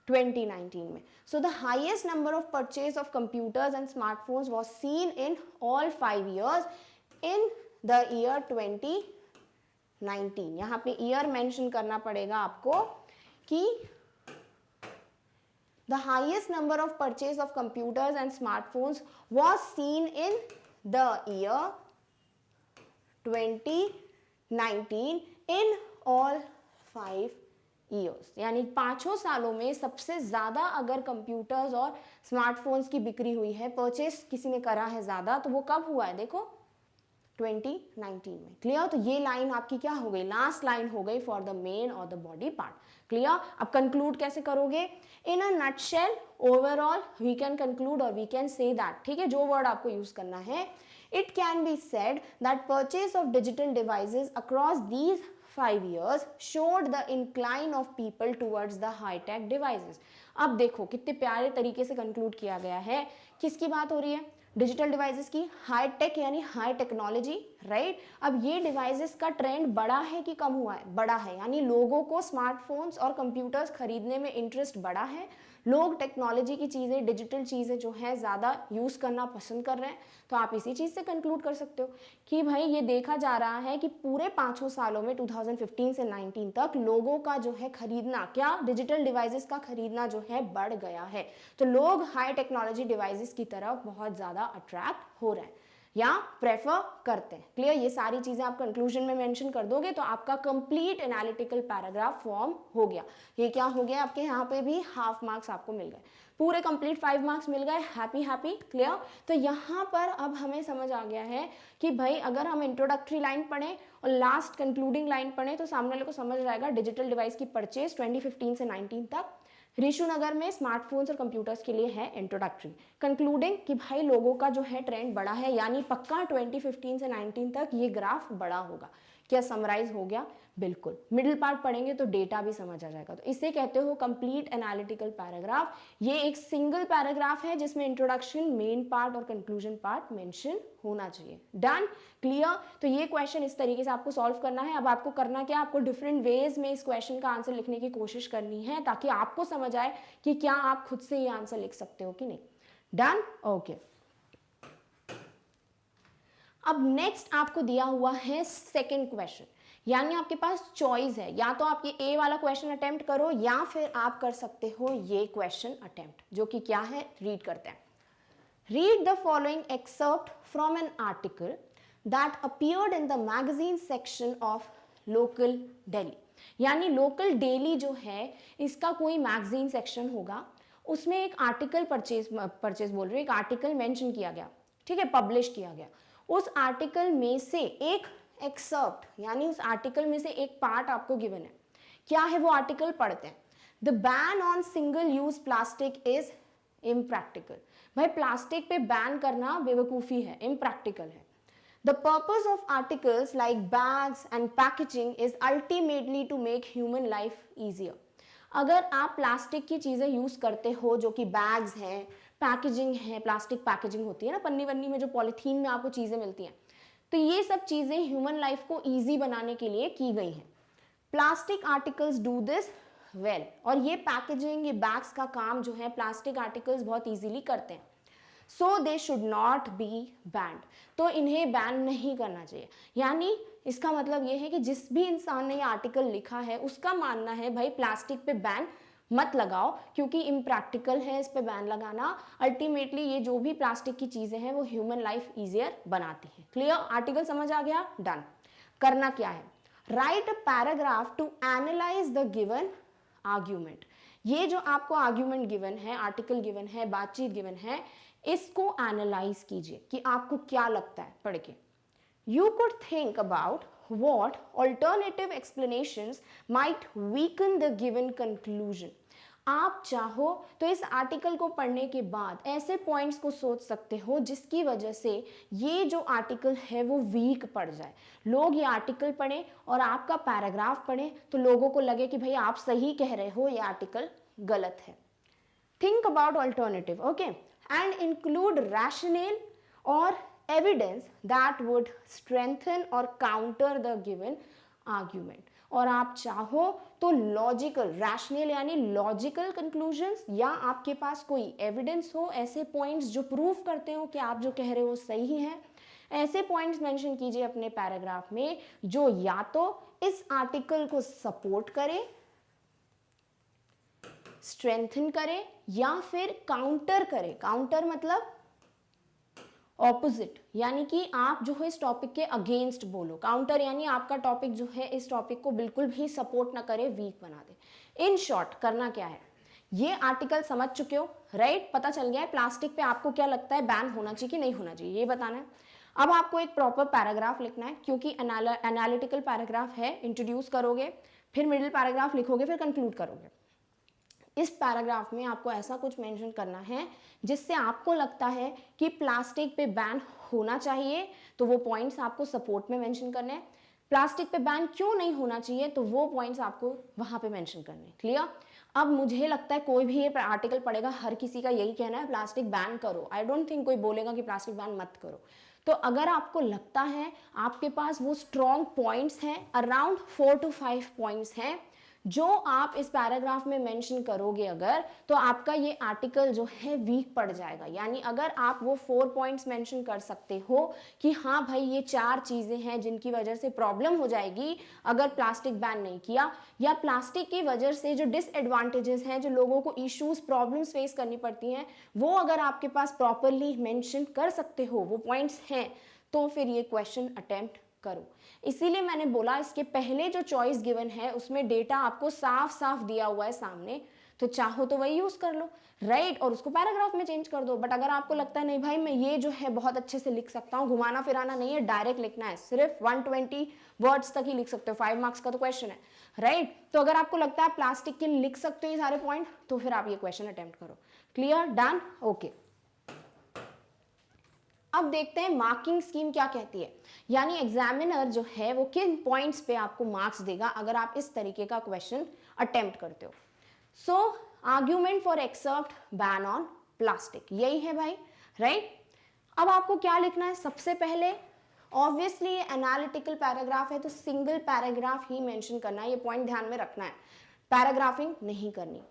2019 में। So the highest number of purchase of computers and smartphones was seen in all 5 years in the year 2019। यहाँ पे ईयर मेंशन करना पड़ेगा आपको कि the highest number of purchase of computers and smartphones was seen in the year 2019 in all 5 years, यानी 5 सालों में सबसे ज़्यादा अगर कंप्यूटर्स और स्मार्टफोन्स की बिक्री हुई है, परचेस किसी ने करा है ज़्यादा, तो वो कब हुआ है? देखो 2019 में। क्लियर? तो ये लाइन आपकी क्या हो गई? लास्ट लाइन हो गई फॉर द मेन और द बॉडी पार्ट। क्लियर? अब कंक्लूड कैसे करोगे? In a nutshell, overall we can conclude और वी कैन से दैट, ठीक है, जो वर्ड आपको यूज करना है, it can be said that purchase of digital devices across these 5 years showed the incline of people towards the high tech devices। अब देखो कितने प्यारे तरीके से कंक्लूड किया गया है। किसकी बात हो रही है? डिजिटल डिवाइसेस की, हाई टेक यानी हाई टेक्नोलॉजी, राइट। अब ये डिवाइसेस का ट्रेंड बढ़ा है कि कम हुआ है? बढ़ा है, यानी लोगों को स्मार्टफोन्स और कंप्यूटर्स खरीदने में इंटरेस्ट बढ़ा है। लोग टेक्नोलॉजी की चीज़ें, डिजिटल चीज़ें जो है ज़्यादा यूज़ करना पसंद कर रहे हैं। तो आप इसी चीज़ से कंक्लूड कर सकते हो कि भाई ये देखा जा रहा है कि पूरे 5 सालों में 2015 से 19 तक लोगों का जो है खरीदना, क्या डिजिटल डिवाइसेस का खरीदना जो है बढ़ गया है। तो लोग हाई टेक्नोलॉजी डिवाइसेस की तरफ बहुत ज़्यादा अट्रैक्ट हो रहे हैं या प्रेफर करते हैं। क्लियर? ये सारी चीज़ें आप कंक्लूजन में मेंशन कर दोगे तो आपका कंप्लीट एनालिटिकल पैराग्राफ फॉर्म हो गया। ये क्या हो गया? आपके यहाँ पे भी हाफ मार्क्स आपको मिल गए, पूरे कंप्लीट 5 मार्क्स मिल गए। Happy happy. क्लियर? तो यहाँ पर अब हमें समझ आ गया है कि भाई अगर हम इंट्रोडक्टरी लाइन पढ़ें और लास्ट कंक्लूडिंग लाइन पढ़ें तो सामने वाले को समझ आएगा डिजिटल डिवाइस की परचेज 2015 से 19 तक ऋषुनगर में स्मार्टफोन्स और कंप्यूटर्स के लिए है इंट्रोडक्टरी। कंक्लूडिंग कि भाई लोगों का जो है ट्रेंड बड़ा है, यानी पक्का 2015 से 19 तक ये ग्राफ बड़ा होगा। क्या समराइज हो गया? बिल्कुल। मिडिल पार्ट पढ़ेंगे तो डेटा भी समझ आ जाएगा। तो इसे कहते हो कंप्लीट एनालिटिकल पैराग्राफ। ये एक सिंगल पैराग्राफ है जिसमें इंट्रोडक्शन, मेन पार्ट और कंक्लूजन पार्ट मेंशन होना चाहिए। डन? क्लियर? तो ये क्वेश्चन इस तरीके से आपको सॉल्व करना है। अब आपको करना क्या? आपको डिफरेंट वेज में इस क्वेश्चन का आंसर लिखने की कोशिश करनी है ताकि आपको समझ आए कि क्या आप खुद से ये आंसर लिख सकते हो कि नहीं। डन? ओके। अब नेक्स्ट आपको दिया हुआ है सेकंड क्वेश्चन, यानी आपके पास चॉइस है, या तो आप ये ए वाला क्वेश्चन अटेम्प्ट करो या फिर आप कर सकते हो ये क्वेश्चन अटेम्प्ट, जो कि क्या है? रीड करते हैं। Read the following excerpt from an article that appeared in the magazine section of Local Delhi। यानी लोकल डेली जो है इसका कोई मैगजीन सेक्शन होगा, उसमें एक आर्टिकल परचेज बोल रही हूँ, एक आर्टिकल मेंशन किया गया, ठीक है, पब्लिश किया गया। उस आर्टिकल में से एक एक्सर्प्ट, यानी उस आर्टिकल में से एक पार्ट आपको गिवन है। क्या है वो आर्टिकल? पढ़ते हैं। The ban on single use plastic is impractical. भाई प्लास्टिक पे बैन करना बेवकूफ़ी है, इम्प्रैक्टिकल है। The purpose of articles like bags and packaging is ultimately to make human life easier. अगर आप प्लास्टिक की चीज़ें यूज़ करते हो, जो कि बैग्स हैं, पैकेजिंग है, प्लास्टिक पैकेजिंग होती है ना, पन्नी वन्नी में जो पॉलीथीन में आपको चीज़ें मिलती हैं, तो ये सब चीज़ें ह्यूमन लाइफ को ईजी बनाने के लिए की गई हैं। Plastic articles do this well. और ये पैकेजिंग, ये बैग्स का काम जो है प्लास्टिक आर्टिकल्स बहुत इजीली करते हैं। So they should not be banned. तो इन्हें बैन नहीं करना चाहिए। यानी इसका मतलब ये है कि जिस भी इंसान ने ये आर्टिकल लिखा है उसका मानना है भाई प्लास्टिक पे बैन मत लगाओ, क्योंकि इम्प्रैक्टिकल है इस पे बैन लगाना। अल्टीमेटली ये जो भी प्लास्टिक की चीज़ें हैं वो ह्यूमन लाइफ ईजियर बनाती है। क्लियर? आर्टिकल समझ आ गया? डन। करना क्या है? Write a paragraph to analyze the given argument. ये जो आपको आर्ग्यूमेंट गिवन है, आर्टिकल गिवन है, बातचीत गिवन है, इसको एनालाइज कीजिए कि आपको क्या लगता है पढ़ के। You could think about what alternative explanations might weaken the given conclusion। आप चाहो तो इस आर्टिकल को पढ़ने के बाद ऐसे पॉइंट्स को सोच सकते हो जिसकी वजह से ये जो आर्टिकल है वो वीक पड़ जाए। लोग ये आर्टिकल पढ़ें और आपका पैराग्राफ पढ़ें तो लोगों को लगे कि भाई आप सही कह रहे हो, ये आर्टिकल गलत है। Think about alternative, okay, and include rational और evidence that would strengthen or counter the given argument। और आप चाहो तो लॉजिकल, रैशनल यानी लॉजिकल कंक्लूजन्स, या आपके पास कोई एविडेंस हो, ऐसे पॉइंट्स जो प्रूव करते हो कि आप जो कह रहे हो सही है, ऐसे पॉइंट्स मेंशन कीजिए अपने पैराग्राफ में जो या तो इस आर्टिकल को सपोर्ट करे, स्ट्रेंथन करे, या फिर काउंटर करे। काउंटर मतलब ऑपोजिट, यानी कि आप जो है इस टॉपिक के अगेंस्ट बोलो, काउंटर यानी आपका टॉपिक जो है इस टॉपिक को बिल्कुल भी सपोर्ट ना करे, वीक बना दे। इन शॉर्ट करना क्या है, ये आर्टिकल समझ चुके हो, राइट? पता चल गया है प्लास्टिक पे आपको क्या लगता है बैन होना चाहिए कि नहीं होना चाहिए, ये बताना है। अब आपको एक प्रॉपर पैराग्राफ लिखना है, क्योंकि एनालिटिकल पैराग्राफ है, इंट्रोड्यूस करोगे, फिर मिडिल पैराग्राफ लिखोगे, फिर कंक्लूड करोगे। इस पैराग्राफ में आपको ऐसा कुछ मेंशन करना है जिससे आपको लगता है कि प्लास्टिक पे बैन होना चाहिए, तो वो पॉइंट्स आपको सपोर्ट में मेंशन करने हैं। प्लास्टिक पे बैन क्यों नहीं होना चाहिए, तो वो पॉइंट्स आपको वहां पे मेंशन करने हैं। क्लियर? अब मुझे लगता है कोई भी ये आर्टिकल पढ़ेगा, हर किसी का यही कहना है प्लास्टिक बैन करो। आई डोंट थिंक कोई बोलेगा कि प्लास्टिक बैन मत करो। तो अगर आपको लगता है आपके पास वो स्ट्रॉन्ग पॉइंट्स हैं, अराउंड 4 to 5 पॉइंट्स हैं जो आप इस पैराग्राफ में मेंशन करोगे अगर, तो आपका ये आर्टिकल जो है वीक पड़ जाएगा। यानी अगर आप वो 4 पॉइंट्स मेंशन कर सकते हो कि हाँ भाई ये 4 चीजें हैं जिनकी वजह से प्रॉब्लम हो जाएगी अगर प्लास्टिक बैन नहीं किया, या प्लास्टिक की वजह से जो डिसएडवांटेजेस हैं, जो लोगों को इश्यूज प्रॉब्लम्स फेस करनी पड़ती हैं, वो अगर आपके पास प्रॉपरली मेंशन कर सकते हो, वो पॉइंट्स हैं, तो फिर ये क्वेश्चन अटेम्प्ट करो। इसीलिए मैंने बोला इसके पहले जो चॉइस गिवन है उसमें डेटा आपको साफ साफ दिया हुआ है सामने, तो चाहो तो वही यूज कर लो, राइट? और उसको पैराग्राफ में चेंज कर दो। बट अगर आपको लगता है नहीं भाई मैं ये जो है बहुत अच्छे से लिख सकता हूँ, घुमाना फिराना नहीं है, डायरेक्ट लिखना है, सिर्फ 120 वर्ड्स तक ही लिख सकते हो, 5 मार्क्स का तो क्वेश्चन है, राइट? तो अगर आपको लगता है प्लास्टिक के लिख सकते हो ये सारे पॉइंट, तो फिर आप ये क्वेश्चन अटेम्प्ट करो। क्लियर? डन? ओके। अब देखते हैं मार्किंग स्कीम क्या कहती है, यानी एग्जामिनर जो है वो किन पॉइंट्स पे आपको मार्क्स देगा अगर आप इस तरीके का क्वेश्चन अटेम्प्ट करते हो। So argument for except ban on plastic, यही है भाई, राइट? अब आपको क्या लिखना है, सबसे पहले ऑब्वियसली ये एनालिटिकल पैराग्राफ है तो सिंगल पैराग्राफ ही मेंशन करना है, ये पॉइंट ध्यान में रखना है, पैराग्राफिंग नहीं करनी।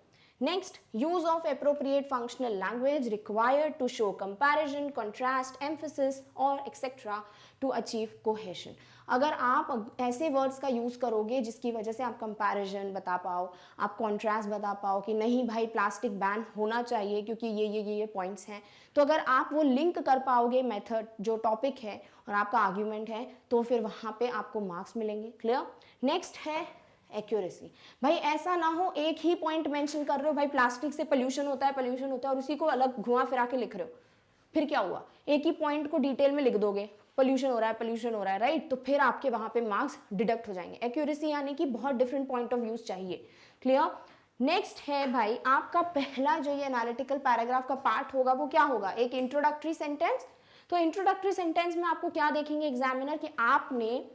Next, use of appropriate functional language required to show comparison, contrast, emphasis or etc. to achieve cohesion. अगर आप ऐसे वर्ड्स का यूज़ करोगे जिसकी वजह से आप कंपैरिजन बता पाओ, आप कॉन्ट्रास्ट बता पाओ कि नहीं भाई प्लास्टिक बैन होना चाहिए क्योंकि ये पॉइंट्स हैं, तो अगर आप वो लिंक कर पाओगे मेथड जो टॉपिक है और आपका आर्ग्यूमेंट है, तो फिर वहाँ पे आपको मार्क्स मिलेंगे। क्लियर? नेक्स्ट है एक्यूरेसी। भाई ऐसा ना हो एक ही पॉइंट मेंशन कर रहे हो, भाई प्लास्टिक से पोल्यूशन होता है और उसी को अलग घुमा फिरा के लिख रहे हो, फिर क्या हुआ? एक ही पॉइंट को डिटेल में लिख दोगे, पोल्यूशन हो रहा है, राइट? तो फिर आपके वहां पे मार्क्स डिडक्ट हो जाएंगे। एक्यूरेसी यानी कि बहुत डिफरेंट पॉइंट ऑफ व्यूज चाहिए। क्लियर? नेक्स्ट है भाई आपका पहला जो ये एनालिटिकल पैराग्राफ का पार्ट होगा वो क्या होगा, एक इंट्रोडक्टरी सेंटेंस। तो इंट्रोडक्टरी सेंटेंस में आपको क्या देखेंगे एग्जामिनर कि आपने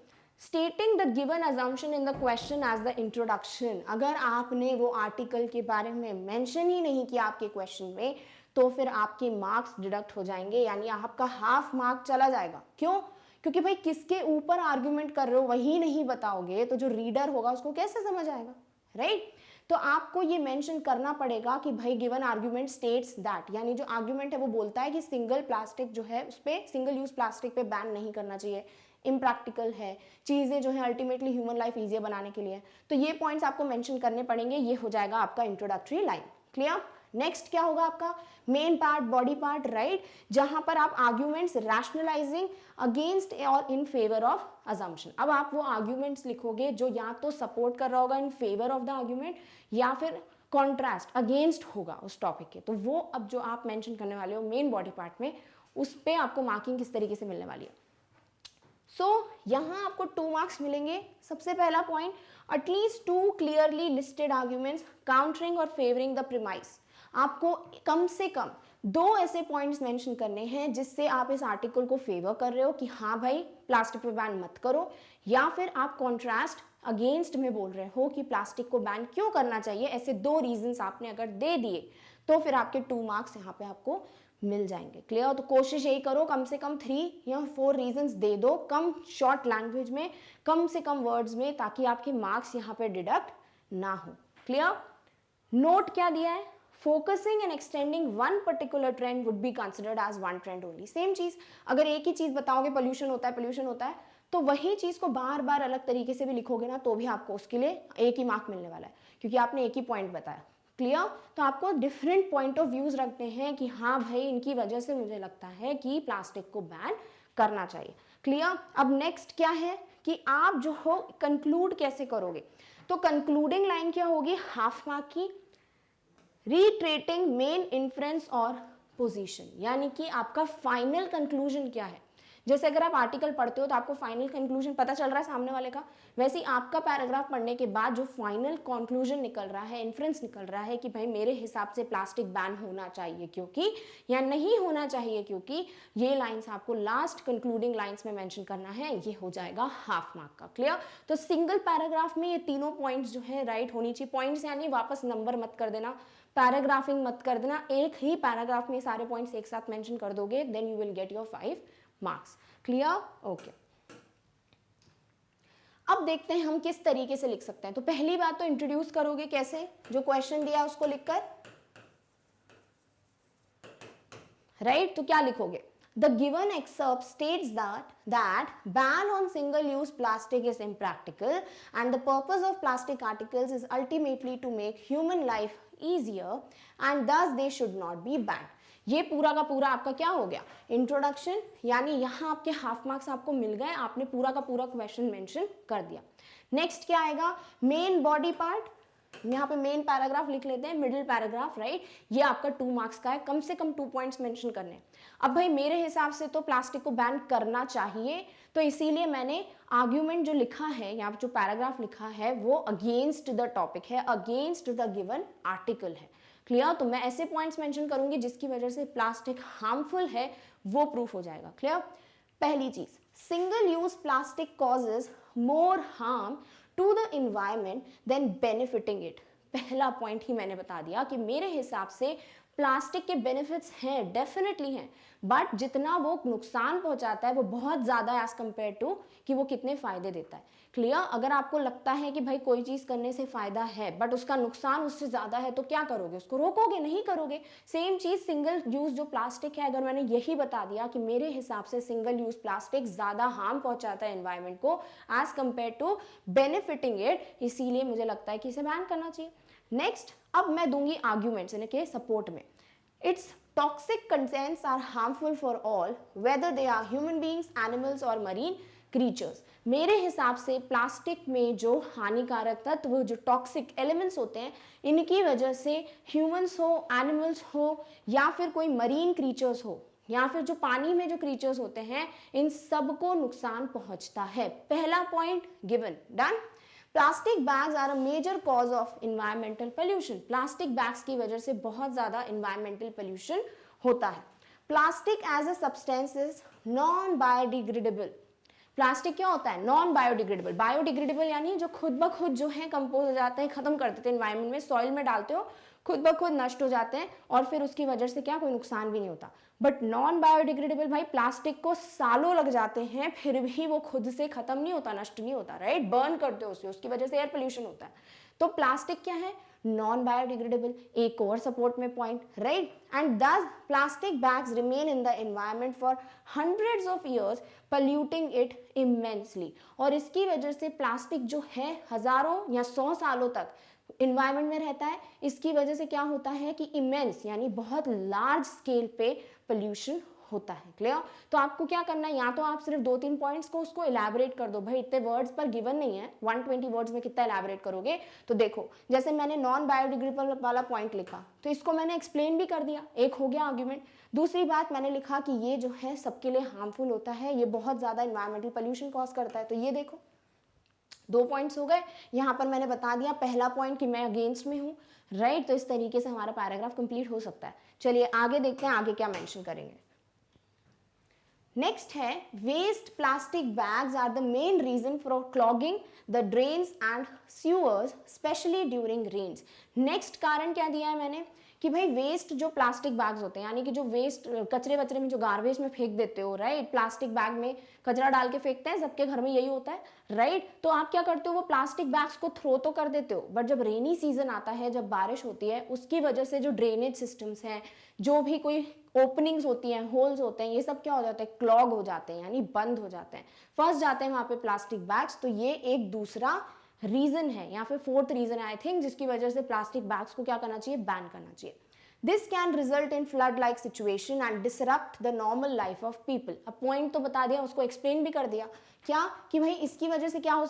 stating the given assumption in the question as the introduction, अगर आपने वो आर्टिकल के बारे में मेंशन ही नहीं किया आपके क्वेश्चन में, तो फिर आपके मार्क्स डिडक्ट हो जाएंगे, यानी आपका हाफ मार्क चला जाएगा। क्यों? क्योंकि भाई किसके ऊपर आर्ग्यूमेंट कर रहे हो वही नहीं बताओगे तो जो रीडर होगा उसको कैसे समझ आएगा, राइट? तो आपको ये मेंशन करना पड़ेगा कि भाई गिवन आर्ग्यूमेंट स्टेट्स दैट, यानी जो आर्ग्यूमेंट है वो बोलता है कि सिंगल प्लास्टिक जो है उस पर, सिंगल यूज प्लास्टिक पे बैन नहीं करना चाहिए, इम्प्रैक्टिकल है, चीज़ें जो है अल्टीमेटली ह्यूमन लाइफ ईजियर बनाने के लिए, तो ये पॉइंट्स आपको मेंशन करने पड़ेंगे। ये हो जाएगा आपका इंट्रोडक्टरी लाइन। क्लियर? नेक्स्ट क्या होगा आपका main part, body part, right? जहां पर आप आर्ग्यूमेंट्स रैशनलाइजिंग अगेंस्ट और इन फेवर ऑफ अजम्पशन। अब आप वो आर्ग्यूमेंट्स लिखोगे जो या तो सपोर्ट कर रहा होगा in favour of the argument या फिर कॉन्ट्रास्ट अगेंस्ट होगा उस टॉपिक के, तो वो अब जो आप मेंशन करने वाले हो मेन बॉडी पार्ट में, उस पर आपको मार्किंग किस तरीके से मिलने वाली है। यहाँ आपको 2 मार्क्स मिलेंगे। सबसे पहला point, at least 2 clearly listed arguments countering और फेवरिंग द प्रीमाइस। आपको कम से कम 2 ऐसे पॉइंट्स मेंशन करने हैं जिससे आप इस आर्टिकल को फेवर कर रहे हो कि हाँ भाई प्लास्टिक पे बैन मत करो, या फिर आप कॉन्ट्रास्ट अगेंस्ट में बोल रहे हो कि प्लास्टिक को बैन क्यों करना चाहिए। ऐसे 2 रीजंस आपने अगर दे दिए तो फिर आपके 2 मार्क्स यहाँ पे आपको मिल जाएंगे। क्लियर? तो कोशिश यही करो कम से कम 3 या 4 रीजंस दे दो, कम शॉर्ट लैंग्वेज में, कम से कम वर्ड्स में, ताकि आपके मार्क्स यहाँ पे डिडक्ट ना हो। क्लियर? नोट क्या दिया है, focusing and extending one particular trend would be considered as one trend only. Same चीज, अगर एक ही चीज बताओगे पोल्यूशन होता है, तो वही चीज को बार बार अलग तरीके से भी लिखोगे ना तो भी आपको उसके लिए एक ही मार्क मिलने वाला है, क्योंकि आपने एक ही पॉइंट बताया। क्लियर? तो आपको डिफरेंट पॉइंट ऑफ व्यूज रखते हैं कि हाँ भाई इनकी वजह से मुझे लगता है कि प्लास्टिक को बैन करना चाहिए। क्लियर? अब नेक्स्ट क्या है कि आप जो हो कंक्लूड कैसे करोगे, तो कंक्लूडिंग लाइन क्या होगी, हाफ मार्क की, रिट्रेटिंग मेन इन्फ्रेंस और पोजीशन, यानी कि आपका फाइनल कंक्लूजन क्या है। जैसे अगर आप आर्टिकल पढ़ते हो तो आपको फाइनल कंक्लूजन पता चल रहा है सामने वाले का, वैसे ही आपका पैराग्राफ पढ़ने के बाद जो फाइनल कंक्लूजन निकल रहा है, इन्फ्रेंस निकल रहा है कि भाई मेरे हिसाब से प्लास्टिक बैन होना चाहिए क्योंकि, या नहीं होना चाहिए क्योंकि, ये लाइंस आपको लास्ट कंक्लूडिंग लाइंस में मेंशन करना है, ये हो जाएगा हाफ मार्क का। क्लियर? तो सिंगल पैराग्राफ में ये तीनों पॉइंट्स जो है राइट होनी चाहिए। पॉइंट्स यानी वापस नंबर मत कर देना, पैराग्राफिंग मत कर देना, एक ही पैराग्राफ में सारे पॉइंट्स एक साथ मेंशन कर दोगे, then you will get your 5 marks. Clear? Okay. अब देखते हैं हम किस तरीके से लिख सकते हैं। तो पहली बात तो इंट्रोड्यूस करोगे कैसे, जो क्वेश्चन दिया उसको लिखकर, राइट? तो क्या लिखोगे, The given excerpt states that ban on single-use plastic is impractical and the purpose of plastic articles is ultimately to make human life easier and thus they should not be banned. ये पूरा का पूरा आपका क्या हो गया, introduction, यानी यहाँ आपके हाफ मार्क्स आपको मिल गए, आपने पूरा का पूरा क्वेश्चन मेंशन कर दिया। नेक्स्ट क्या आएगा, मेन बॉडी पार्ट, यहाँ पे मेन पैराग्राफ लिख लेते हैं, मिडिल पैराग्राफ, राइट? ये आपका 2 मार्क्स का है, कम से कम 2 पॉइंट्स मेंशन करने। अब भाई मेरे हिसाब से तो प्लास्टिक को बैन करना चाहिए, तो इसीलिए मैंने आर्ग्यूमेंट जो लिखा है, यहाँ पे जो पैराग्राफ लिखा है वो अगेंस्ट द टॉपिक है, अगेंस्ट द गिवन आर्टिकल है। क्लियर? तो मैं ऐसे पॉइंट्स मेंशन करूंगी जिसकी वजह से प्लास्टिक हार्मफुल है, वो प्रूफ हो जाएगा। क्लियर? पहली चीज, single use plastic causes more harm to the environment than benefiting it. पहला पॉइंट ही मैंने बता दिया कि मेरे हिसाब से प्लास्टिक के बेनिफिट्स हैं, डेफिनेटली हैं, बट जितना वो नुकसान पहुंचाता है वो बहुत ज़्यादा एज कम्पेयर टू कि वो कितने फ़ायदे देता है। क्लियर? अगर आपको लगता है कि भाई कोई चीज़ करने से फ़ायदा है बट उसका नुकसान उससे ज़्यादा है, तो क्या करोगे, उसको रोकोगे, नहीं करोगे। सेम चीज़ सिंगल यूज़ जो प्लास्टिक है, अगर मैंने यही बता दिया कि मेरे हिसाब से सिंगल यूज़ प्लास्टिक ज़्यादा हार्म पहुँचाता है एनवायरनमेंट को as compare to benefiting it, इसीलिए मुझे लगता है कि इसे बैन करना चाहिए। नेक्स्ट, अब मैं दूंगी आर्ग्यूमेंट्स इनके सपोर्ट में। Its toxic contents are harmful for all whether they are human beings, animals और मरीन क्रीचर्स। मेरे हिसाब से प्लास्टिक में जो हानिकारक तत्व, जो टॉक्सिक एलिमेंट्स होते हैं, इनकी वजह से ह्यूमंस हो, एनिमल्स हो, या फिर कोई मरीन क्रीचर्स हो, या फिर जो पानी में जो क्रीचर्स होते हैं, इन सबको नुकसान पहुंचता है। पहला point given, done. Plastic bags are a major cause of environmental pollution. Plastic bags की वजह से बहुत ज़्यादा इन्वायरमेंटल पोल्यूशन होता है। Plastic as a substance is non biodegradable. Plastic क्या होता है, नॉन बायोडिग्रेडेबल। बायोडिग्रेडेबल यानी जो खुद ब खुद जो है कंपोज हो जाते हैं, खत्म कर देते हैं एनवायरनमेंट में, सॉइल में डालते हो खुद ब खुद नष्ट हो जाते हैं और फिर उसकी वजह से क्या कोई नुकसान भी नहीं होता। बट नॉन बायोडिग्रेडेबल, भाई प्लास्टिक को सालों लग जाते हैं फिर भी वो खुद से खत्म नहीं होता, नष्ट नहीं होता, राइट? बर्न करते हो उसे, उसकी वजह से एयर पोल्यूशन होता है। तो प्लास्टिक क्या है, नॉन बायोडिग्रेडेबल। एक और सपोर्ट में पॉइंट, राइट? एंड दस plastic bags remain in the environment for hundreds of years polluting it immensely. और इसकी वजह से प्लास्टिक जो है हजारों या 100 सालों तक इन्वायरमेंट में रहता है। इसकी वजह से क्या होता है कि इमेंस यानी बहुत लार्ज स्केल पे पोल्यूशन होता है। क्लियर? तो आपको क्या करना है, या तो आप सिर्फ 2-3 पॉइंट्स को उसको इलैबोरेट कर दो। भाई इतने वर्ड्स पर गिवन नहीं है, 120 वर्ड्स में कितना इलैबोरेट करोगे। तो देखो, जैसे मैंने नॉन बायोडिग्रेडेबल वाला पॉइंट लिखा तो इसको मैंने एक्सप्लेन भी कर दिया, एक हो गया आर्ग्यूमेंट। दूसरी बात मैंने लिखा कि ये जो है सबके लिए हार्मफुल होता है, ये बहुत ज़्यादा इन्वायरमेंटल पोल्यूशन कॉज करता है। तो ये देखो 2 पॉइंट्स हो गए। यहाँ पर मैंने बता दिया पहला पॉइंट कि मैं अगेंस्ट में हूँ, राइट? तो इस तरीके से हमारा पैराग्राफ कंप्लीट हो सकता है। चलिए आगे देखते हैं, आगे क्या मेंशन करेंगे। नेक्स्ट है, waste plastic bags are the main reason for clogging the drains and sewers especially during rains. Next कारण क्या दिया है मैंने कि भाई वेस्ट जो प्लास्टिक बैग्स होते हैं, यानी कि जो वेस्ट कचरे वचरे में जो गार्बेज में फेंक देते हो, राइट? प्लास्टिक बैग में कचरा डाल के फेंकते हैं, सबके घर में यही होता है, राइट? तो आप क्या करते हो, वो प्लास्टिक बैग्स को थ्रो तो कर देते हो, बट जब रेनी सीजन आता है, जब बारिश होती है, उसकी वजह से जो ड्रेनेज सिस्टम्स हैं, जो भी कोई ओपनिंग्स होती हैं, होल्स होते हैं, ये सब क्या हो जाते हैं, क्लॉग हो जाते हैं, यानी बंद हो जाते हैं, फंस जाते हैं वहाँ पे प्लास्टिक बैग्स। तो ये एक दूसरा रीजन है या फिर फोर्थ रीजन है आई थिंक, जिसकी वजह से प्लास्टिक बैग्स को क्या करना चाहिए, बैन करना चाहिए. This can result in flood like situation and disrupt the normal life of people. अब पॉइंट तो बता दिया, उसको एक्सप्लेन भी कर दिया. क्या कि भाई इसकी वजह से क्या हो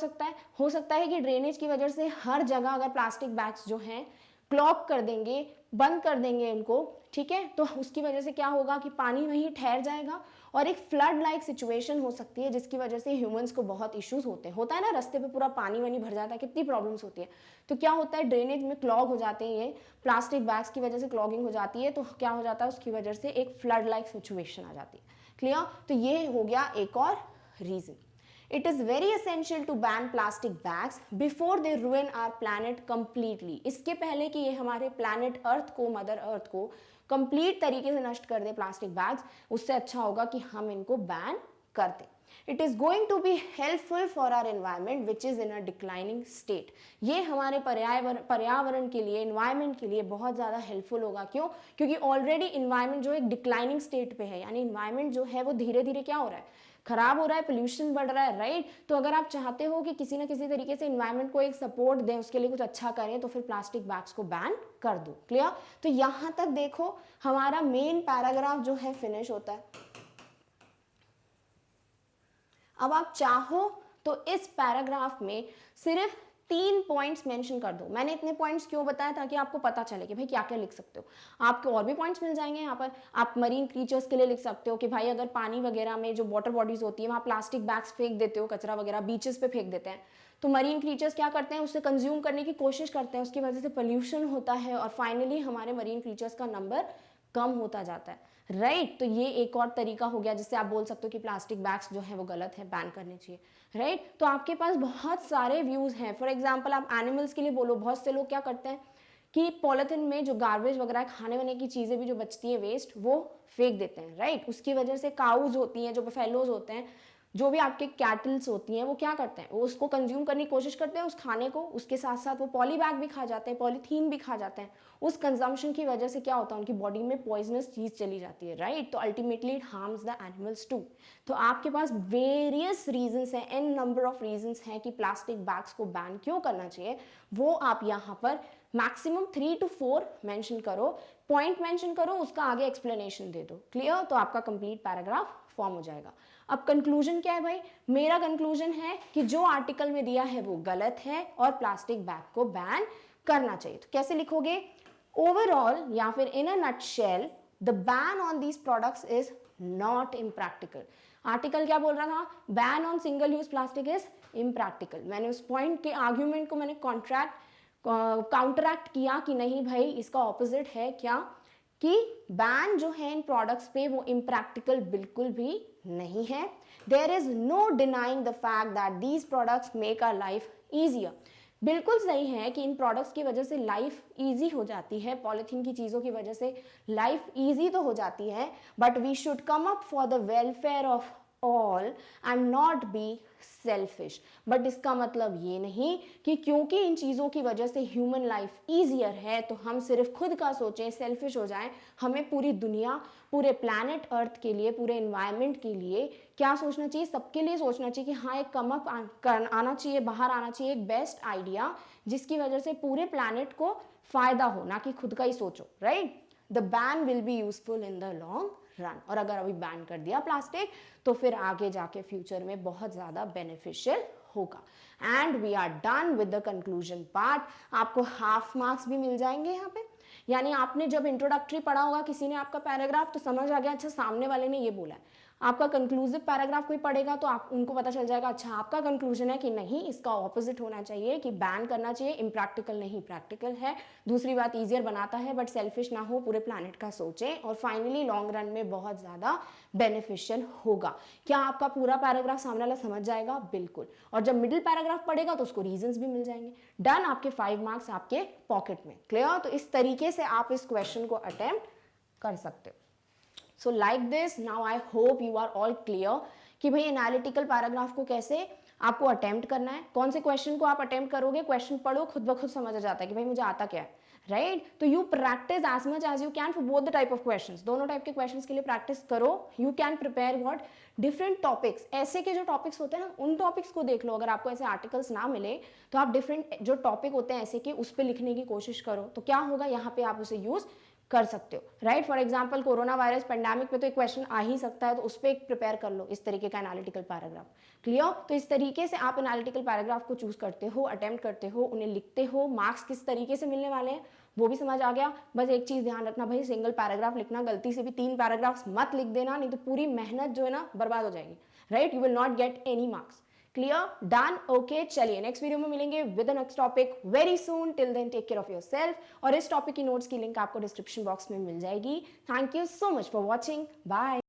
सकता है कि ड्रेनेज की वजह से हर जगह अगर प्लास्टिक बैग्स जो हैं क्लॉग कर देंगे, बंद कर देंगे इनको, ठीक है, तो उसकी वजह से क्या होगा कि पानी वहीं ठहर जाएगा और एक फ्लड लाइक सिचुएशन हो सकती है, जिसकी वजह से ह्यूमंस को बहुत इश्यूज होते हैं. होता है ना, रास्ते पे पूरा पानी वानी भर जाता है, कितनी प्रॉब्लम्स होती है. तो क्या होता है, ड्रेनेज में क्लॉग हो जाते हैं, ये प्लास्टिक बैग्स की वजह से क्लॉगिंग हो जाती है, तो क्या हो जाता है, उसकी वजह से एक फ्लड लाइक सिचुएशन आ जाती है. क्लियर. तो ये हो गया एक और reason. It is very essential to ban plastic bags before they ruin our planet completely. इसके पहले कि ये हमारे planet अर्थ को, मदर अर्थ को कंप्लीट तरीके से नष्ट कर दे प्लास्टिक बैग्स, उससे अच्छा होगा कि हम इनको बैन कर दें. It is going to be helpful for our environment which is in a declining state. ये हमारे पर्यावरण के लिए, environment के लिए बहुत ज़्यादा helpful होगा. क्यों? क्योंकि already environment जो एक declining state पे है, यानी environment जो है वो धीरे धीरे क्या हो रहा है, खराब हो रहा है, पोल्यूशन बढ़ रहा है, राइट. तो अगर आप चाहते हो कि किसी ना किसी तरीके से इन्वायरमेंट को एक सपोर्ट दें, उसके लिए कुछ अच्छा करें, तो फिर प्लास्टिक बैग्स को बैन कर दो. क्लियर. तो यहाँ तक देखो हमारा मेन पैराग्राफ जो है फिनिश होता है. अब आप चाहो तो इस पैराग्राफ में सिर्फ 3 पॉइंट्स मेंशन कर दो. मैंने इतने पॉइंट्स क्यों बताया, ताकि आपको पता चले कि भाई क्या क्या लिख सकते हो. आपको और भी पॉइंट्स मिल जाएंगे यहाँ पर. आप मरीन क्रीचर्स के लिए लिख सकते हो कि भाई अगर पानी वगैरह में जो वाटर बॉडीज होती है वहाँ प्लास्टिक बैग्स फेंक देते हो, कचरा वगैरह बीचेस पे फेंक देते हैं, तो मरीन क्रीचर्स क्या करते हैं, उससे कंज्यूम करने की कोशिश करते हैं, उसकी वजह से पोल्यूशन होता है और फाइनली हमारे मरीन क्रीचर्स का नंबर कम होता जाता है, राइट. तो ये एक और तरीका हो गया जिससे आप बोल सकते हो कि प्लास्टिक बैग्स जो है वो गलत है, बैन करने चाहिए, राइट. तो आपके पास बहुत सारे व्यूज हैं. फॉर एग्जांपल आप एनिमल्स के लिए बोलो, बहुत से लोग क्या करते हैं कि पॉलिथीन में जो गार्बेज वगैरह खाने वाने की चीज़ें भी जो बचती है वेस्ट, वो फेंक देते हैं, राइट. उसकी वजह से काउज होती हैं, जो बफेलोज होते हैं, जो भी आपके कैटल्स होती हैं, वो क्या करते हैं, वो उसको कंज्यूम करने की कोशिश करते हैं उस खाने को, उसके साथ साथ वो पॉली बैग भी खा जाते हैं, पॉलीथीन भी खा जाते हैं. उस कंजम्पशन की वजह से क्या होता है, उनकी बॉडी में पॉइजनस चीज़ चली जाती है, राइट. तो ultimately it harms the animals too. तो आपके पास वेरियस रीजंस हैं, एन नंबर ऑफ रीजंस हैं कि प्लास्टिक बैग्स को बैन क्यों करना चाहिए. वो आप यहाँ पर मैक्सिमम 3 to 4 मेंशन करो, पॉइंट मेंशन करो, उसका आगे एक्सप्लेनेशन दे दो. क्लियर. तो आपका कंप्लीट पैराग्राफ फॉर्म हो जाएगा. अब कंक्लूजन क्या है भाई, मेरा कंक्लूजन है कि जो आर्टिकल में दिया है वो गलत है और प्लास्टिक बैग को बैन करना चाहिए. तो कैसे लिखोगे, ओवरऑल या फिर in a nutshell the ban on these products is not impractical. Article क्या बोल रहा था, ban on single use plastic is impractical. मैंने उस पॉइंट के आर्ग्यूमेंट को मैंने काउंटरैक्ट किया कि नहीं भाई, इसका ऑपोजिट है क्या, कि बैन जो है इन प्रोडक्ट्स पे वो इम्प्रैक्टिकल बिल्कुल भी नहीं है. There is no denying the fact that these products make our life easier. बिल्कुल सही है कि इन प्रोडक्ट्स की वजह से लाइफ ईजी हो जाती है, पॉलीथीन की चीज़ों की वजह से लाइफ ईजी तो हो जाती है, but we should come up for the welfare of all and not be selfish. But इसका मतलब ये नहीं कि क्योंकि इन चीज़ों की वजह से ह्यूमन लाइफ ईजियर है तो हम सिर्फ खुद का सोचें, सेल्फिश हो जाएं. हमें पूरी दुनिया, पूरे प्लैनेट अर्थ के लिए, पूरे एनवायरनमेंट के लिए क्या सोचना चाहिए, सबके लिए सोचना चाहिए कि हाँ एक कम अप आना चाहिए, बाहर आना चाहिए, एक बेस्ट आइडिया जिसकी वजह से पूरे प्लैनेट को फ़ायदा हो, ना कि खुद का ही सोचो, right. The ban will be useful in the long run. और अगर अभी बैन कर दिया प्लास्टिक तो फिर आगे जाके फ्यूचर में बहुत ज़्यादा बेनिफिशियल होगा. And we are done with the conclusion part. आपको हाफ मार्क्स भी मिल जाएंगे यहाँ पे, यानी आपने जब इंट्रोडक्टरी पढ़ा होगा किसी ने आपका पैराग्राफ तो समझ आ गया अच्छा सामने वाले ने ये बोला है. आपका कंक्लूसिव पैराग्राफ कोई पढ़ेगा तो आप उनको पता चल जाएगा अच्छा आपका कंक्लूजन है कि नहीं, इसका ऑपोजिट होना चाहिए, कि बैन करना चाहिए, इम्प्रैक्टिकल नहीं प्रैक्टिकल है. दूसरी बात, ईजियर बनाता है बट सेल्फिश ना हो, पूरे प्लैनेट का सोचें, और फाइनली लॉन्ग रन में बहुत ज़्यादा बेनिफिशियल होगा. क्या आपका पूरा पैराग्राफ सामने वाला समझ जाएगा? बिल्कुल. और जब मिडिल पैराग्राफ पढ़ेगा तो उसको रीजंस भी मिल जाएंगे. डन, आपके 5 मार्क्स आपके पॉकेट में. क्लियर. तो इस तरीके से आप इस क्वेश्चन को अटेम्प्ट कर सकते हो. So like this, now I hope you are all clear कि भाई एनालिटिकल पैराग्राफ को कैसे आपको अटेम्प्ट करना है। कौन से क्वेश्चन को आप अटेम्प्ट करोगे, क्वेश्चन पढ़ो, खुद ब खुद समझ आ जाता है कि भाई मुझे आता क्या है, राइट। तो you practice as much as you can for both the type of questions, दोनों टाइप के क्वेश्चंस के लिए प्रैक्टिस करो। You can prepare what, different topics, ऐसे के जो टॉपिक्स होते हैं ना उन टॉपिक्स को देख लो। अगर आपको ऐसे आर्टिकल्स ना मिले तो आप डिफरेंट जो टॉपिक होते हैं ऐसे के उस पर लिखने की कोशिश करो, तो क्या होगा यहाँ पे आप उसे यूज कर सकते हो, right. For example corona virus pandemic पे तो एक क्वेश्चन आ ही सकता है, तो उस पर एक प्रिपेयर कर लो इस तरीके का एनालिटिकल पैराग्राफ, क्लियर। तो इस तरीके से आप एनालिटिकल पैराग्राफ को चूज करते हो, अटेम्प्ट करते हो, उन्हें लिखते हो, मार्क्स किस तरीके से मिलने वाले हैं वो भी समझ आ गया। बस एक चीज ध्यान रखना भाई, सिंगल पैराग्राफ लिखना, गलती से भी 3 पैराग्राफ्स मत लिख देना, नहीं तो पूरी मेहनत जो है ना बर्बाद हो जाएगी, right. You will not get any marks, clear, done, okay. चलिए नेक्स्ट वीडियो में मिलेंगे with the next topic very soon. Till then take care of yourself, और इस टॉपिक की नोट्स की लिंक आपको डिस्क्रिप्शन बॉक्स में मिल जाएगी। Thank you so much for watching, bye.